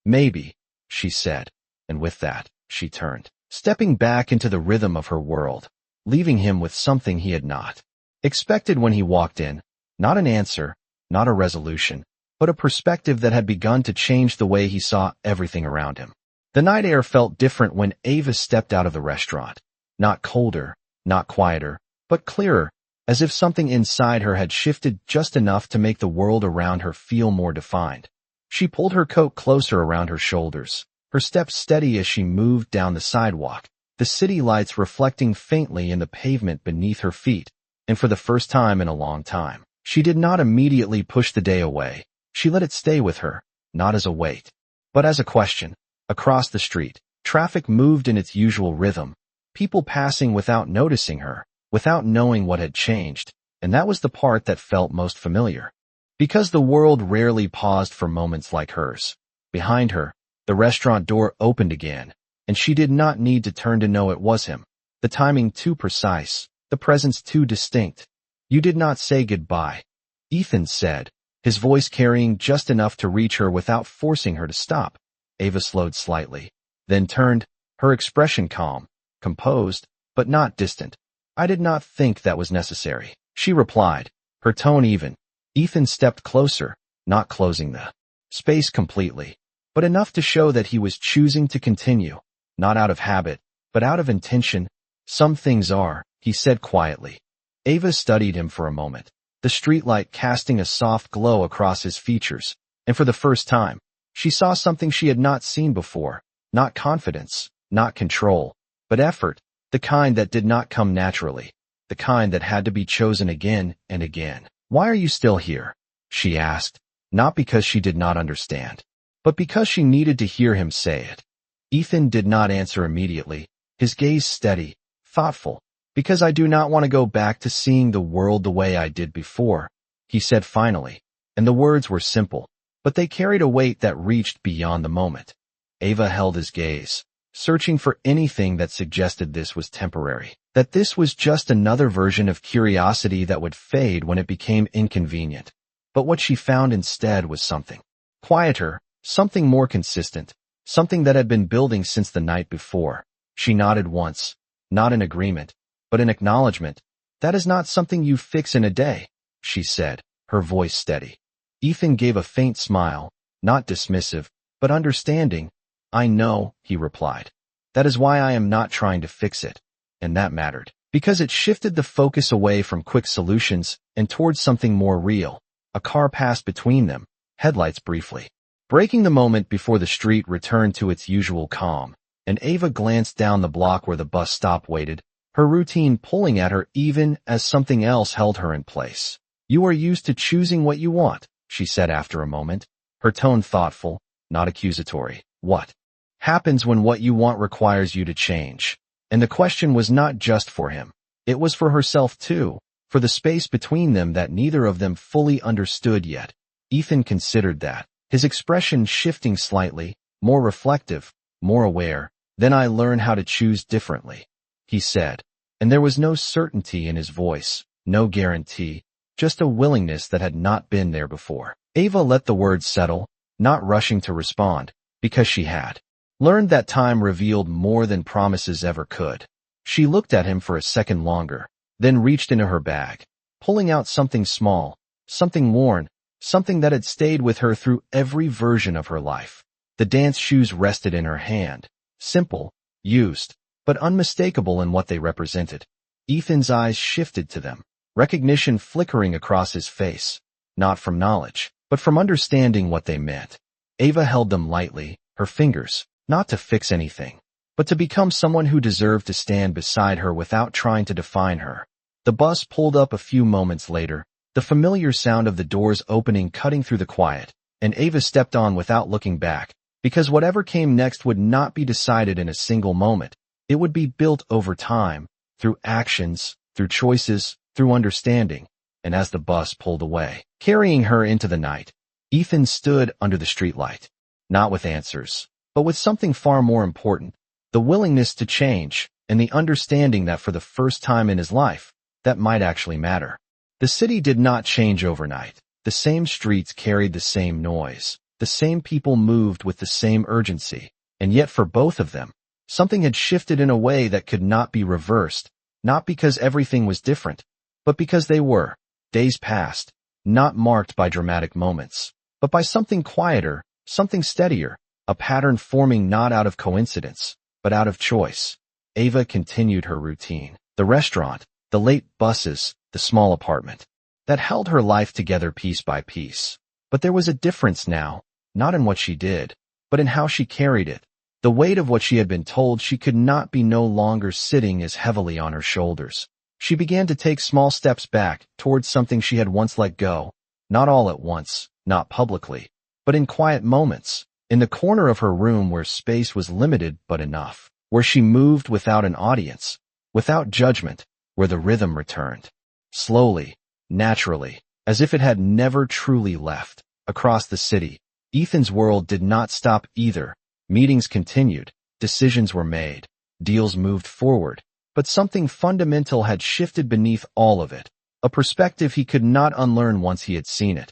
Maybe, she said, and with that, she turned, stepping back into the rhythm of her world, leaving him with something he had not expected when he walked in, not an answer, not a resolution, but a perspective that had begun to change the way he saw everything around him. The night air felt different when Ava stepped out of the restaurant, not colder, not quieter, but clearer, as if something inside her had shifted just enough to make the world around her feel more defined. She pulled her coat closer around her shoulders, her steps steady as she moved down the sidewalk, the city lights reflecting faintly in the pavement beneath her feet, and for the first time in a long time, she did not immediately push the day away. She let it stay with her, not as a weight, but as a question. Across the street, traffic moved in its usual rhythm, people passing without noticing her, without knowing what had changed, and that was the part that felt most familiar. Because the world rarely paused for moments like hers. Behind her, the restaurant door opened again, and she did not need to turn to know it was him. The timing too precise, the presence too distinct. You did not say goodbye, Ethan said, his voice carrying just enough to reach her without forcing her to stop. Ava slowed slightly, then turned, her expression calm, composed, but not distant. I did not think that was necessary, she replied, her tone even. Ethan stepped closer, not closing the space completely, but enough to show that he was choosing to continue, not out of habit, but out of intention. Some things are, he said quietly. Ava studied him for a moment, the streetlight casting a soft glow across his features, and for the first time, she saw something she had not seen before, not confidence, not control, but effort, the kind that did not come naturally, the kind that had to be chosen again and again. Why are you still here? She asked, not because she did not understand, but because she needed to hear him say it. Ethan did not answer immediately, his gaze steady, thoughtful. Because I do not want to go back to seeing the world the way I did before, he said finally, and the words were simple, but they carried a weight that reached beyond the moment. Ava held his gaze, searching for anything that suggested this was temporary, that this was just another version of curiosity that would fade when it became inconvenient. But what she found instead was something quieter, something more consistent, something that had been building since the night before. She nodded once, not in agreement, but in acknowledgement. That is not something you fix in a day, she said, her voice steady. Ethan gave a faint smile, not dismissive, but understanding. I know, he replied. That is why I am not trying to fix it. And that mattered, because it shifted the focus away from quick solutions and towards something more real. A car passed between them, headlights briefly, breaking the moment before the street returned to its usual calm, and Ava glanced down the block where the bus stop waited, her routine pulling at her even as something else held her in place. You are used to choosing what you want, she said after a moment, her tone thoughtful, not accusatory. What happens when what you want requires you to change? And the question was not just for him. It was for herself too, for the space between them that neither of them fully understood yet. Ethan considered that, his expression shifting slightly, more reflective, more aware. Then I learn how to choose differently, he said, and there was no certainty in his voice, no guarantee, just a willingness that had not been there before. Ava let the words settle, not rushing to respond, because she had learned that time revealed more than promises ever could. She looked at him for a second longer, then reached into her bag, pulling out something small, something worn, something that had stayed with her through every version of her life. The dance shoes rested in her hand, simple, used, but unmistakable in what they represented. Ethan's eyes shifted to them, recognition flickering across his face, not from knowledge, but from understanding what they meant. Ava held them lightly, her fingers, not to fix anything, but to become someone who deserved to stand beside her without trying to define her. The bus pulled up a few moments later, the familiar sound of the doors opening cutting through the quiet, and Ava stepped on without looking back, because whatever came next would not be decided in a single moment. It would be built over time, through actions, through choices, through understanding. And as the bus pulled away, carrying her into the night, Ethan stood under the streetlight, not with answers, but with something far more important, the willingness to change, and the understanding that for the first time in his life, that might actually matter. The city did not change overnight. The same streets carried the same noise. The same people moved with the same urgency. And yet for both of them, something had shifted in a way that could not be reversed, not because everything was different, but because they were. Days passed, not marked by dramatic moments, but by something quieter, something steadier, a pattern forming not out of coincidence, but out of choice. Ava continued her routine. The restaurant, the late buses, the small apartment. That held her life together piece by piece. But there was a difference now, not in what she did, but in how she carried it. The weight of what she had been told she could not be no longer sitting as heavily on her shoulders. She began to take small steps back towards something she had once let go, not all at once, not publicly, but in quiet moments, in the corner of her room where space was limited but enough, where she moved without an audience, without judgment, where the rhythm returned. Slowly, naturally, as if it had never truly left. Across the city, Ethan's world did not stop either. Meetings continued, decisions were made, deals moved forward, but something fundamental had shifted beneath all of it, a perspective he could not unlearn once he had seen it.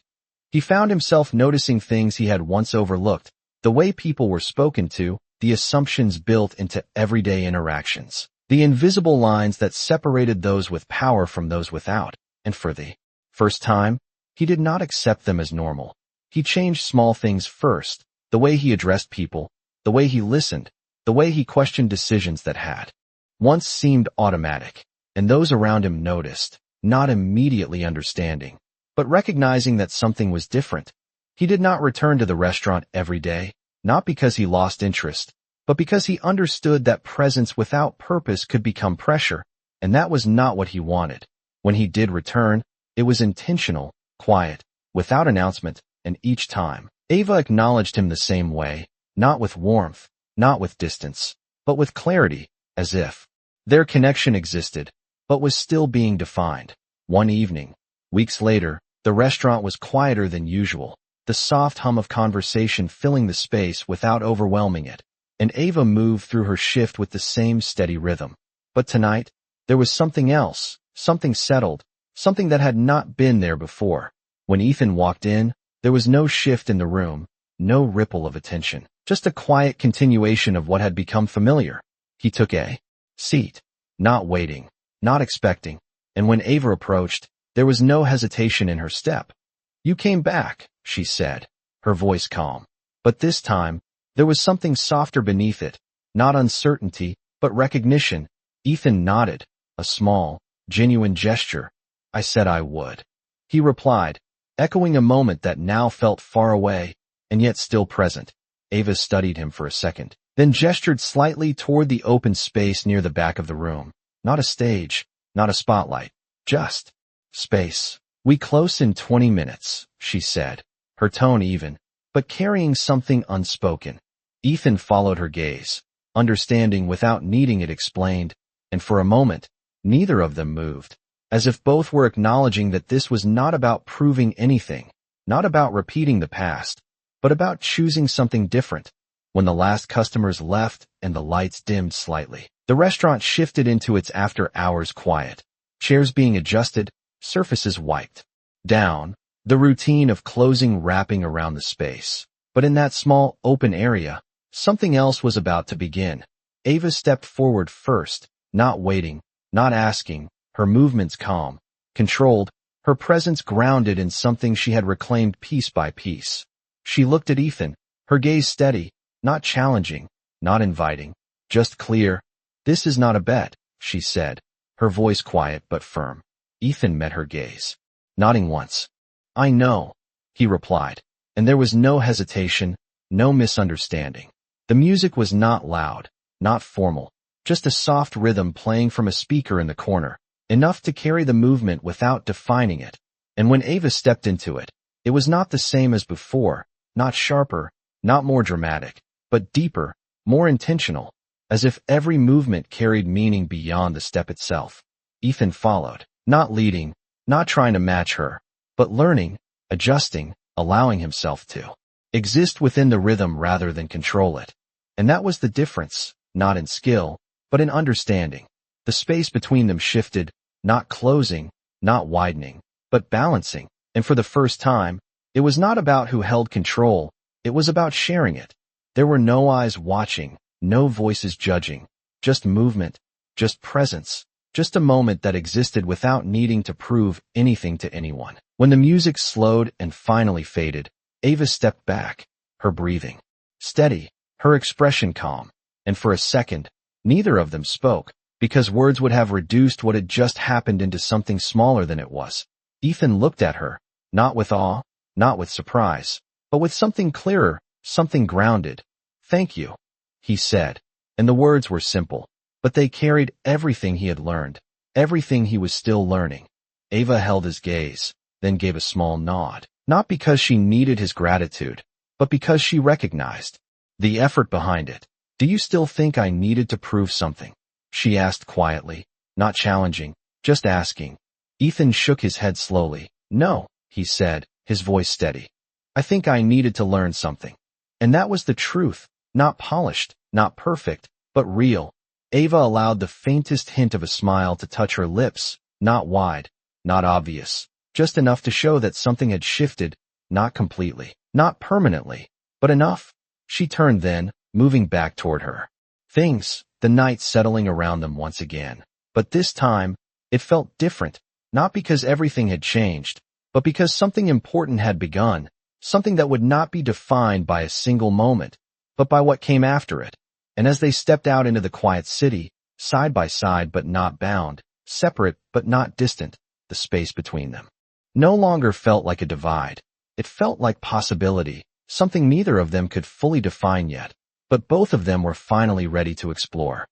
He found himself noticing things he had once overlooked, the way people were spoken to, the assumptions built into everyday interactions, the invisible lines that separated those with power from those without, and for the first time, he did not accept them as normal. He changed small things first, the way he addressed people, the way he listened, the way he questioned decisions that had once seemed automatic, and those around him noticed, not immediately understanding, but recognizing that something was different. He did not return to the restaurant every day, not because he lost interest, but because he understood that presence without purpose could become pressure, and that was not what he wanted. When he did return, it was intentional, quiet, without announcement, and each time, Ava acknowledged him the same way, not with warmth, not with distance, but with clarity, as if their connection existed, but was still being defined. One evening, weeks later, the restaurant was quieter than usual, the soft hum of conversation filling the space without overwhelming it, and Ava moved through her shift with the same steady rhythm. But tonight, there was something else, something settled, something that had not been there before. When Ethan walked in, there was no shift in the room, no ripple of attention, just a quiet continuation of what had become familiar. He took a seat, not waiting, not expecting, and when Ava approached, there was no hesitation in her step. "You came back," she said, her voice calm. But this time, there was something softer beneath it, not uncertainty, but recognition. Ethan nodded, a small, genuine gesture. "I said I would," he replied, echoing a moment that now felt far away, and yet still present. Ava studied him for a second, then gestured slightly toward the open space near the back of the room. Not a stage, not a spotlight, just space. "We close in 20 minutes, she said, her tone even, but carrying something unspoken. Ethan followed her gaze, understanding without needing it explained, and for a moment, neither of them moved, as if both were acknowledging that this was not about proving anything, not about repeating the past, but about choosing something different. When the last customers left and the lights dimmed slightly, the restaurant shifted into its after-hours quiet, chairs being adjusted, surfaces wiped down, the routine of closing wrapping around the space. But in that small, open area, something else was about to begin. Ava stepped forward first, not waiting, not asking, her movements calm, controlled, her presence grounded in something she had reclaimed piece by piece. She looked at Ethan, her gaze steady, not challenging, not inviting, just clear. "This is not a bet," she said, her voice quiet but firm. Ethan met her gaze, nodding once. "I know," he replied, and there was no hesitation, no misunderstanding. The music was not loud, not formal, just a soft rhythm playing from a speaker in the corner, enough to carry the movement without defining it. And when Ava stepped into it, it was not the same as before, not sharper, not more dramatic, but deeper, more intentional, as if every movement carried meaning beyond the step itself. Ethan followed, not leading, not trying to match her, but learning, adjusting, allowing himself to exist within the rhythm rather than control it. And that was the difference, not in skill, but in understanding. The space between them shifted, not closing, not widening, but balancing. And for the first time, it was not about who held control, it was about sharing it. There were no eyes watching, no voices judging, just movement, just presence, just a moment that existed without needing to prove anything to anyone. When the music slowed and finally faded, Ava stepped back, her breathing steady, her expression calm, and for a second, neither of them spoke, because words would have reduced what had just happened into something smaller than it was. Ethan looked at her, not with awe, not with surprise, but with something clearer, something grounded. "Thank you," he said, and the words were simple, but they carried everything he had learned, everything he was still learning. Ava held his gaze, then gave a small nod, not because she needed his gratitude, but because she recognized the effort behind it. "Do you still think I needed to prove something?" she asked quietly, not challenging, just asking. Ethan shook his head slowly. "No," he said, his voice steady. "I think I needed to learn something." And that was the truth, not polished, not perfect, but real. Ava allowed the faintest hint of a smile to touch her lips, not wide, not obvious, just enough to show that something had shifted, not completely, not permanently, but enough. She turned then, moving back toward her. Things, the night settling around them once again. But this time, it felt different, not because everything had changed, but because something important had begun, something that would not be defined by a single moment, but by what came after it. And as they stepped out into the quiet city, side by side but not bound, separate but not distant, the space between them no longer felt like a divide. It felt like possibility, something neither of them could fully define yet, but both of them were finally ready to explore.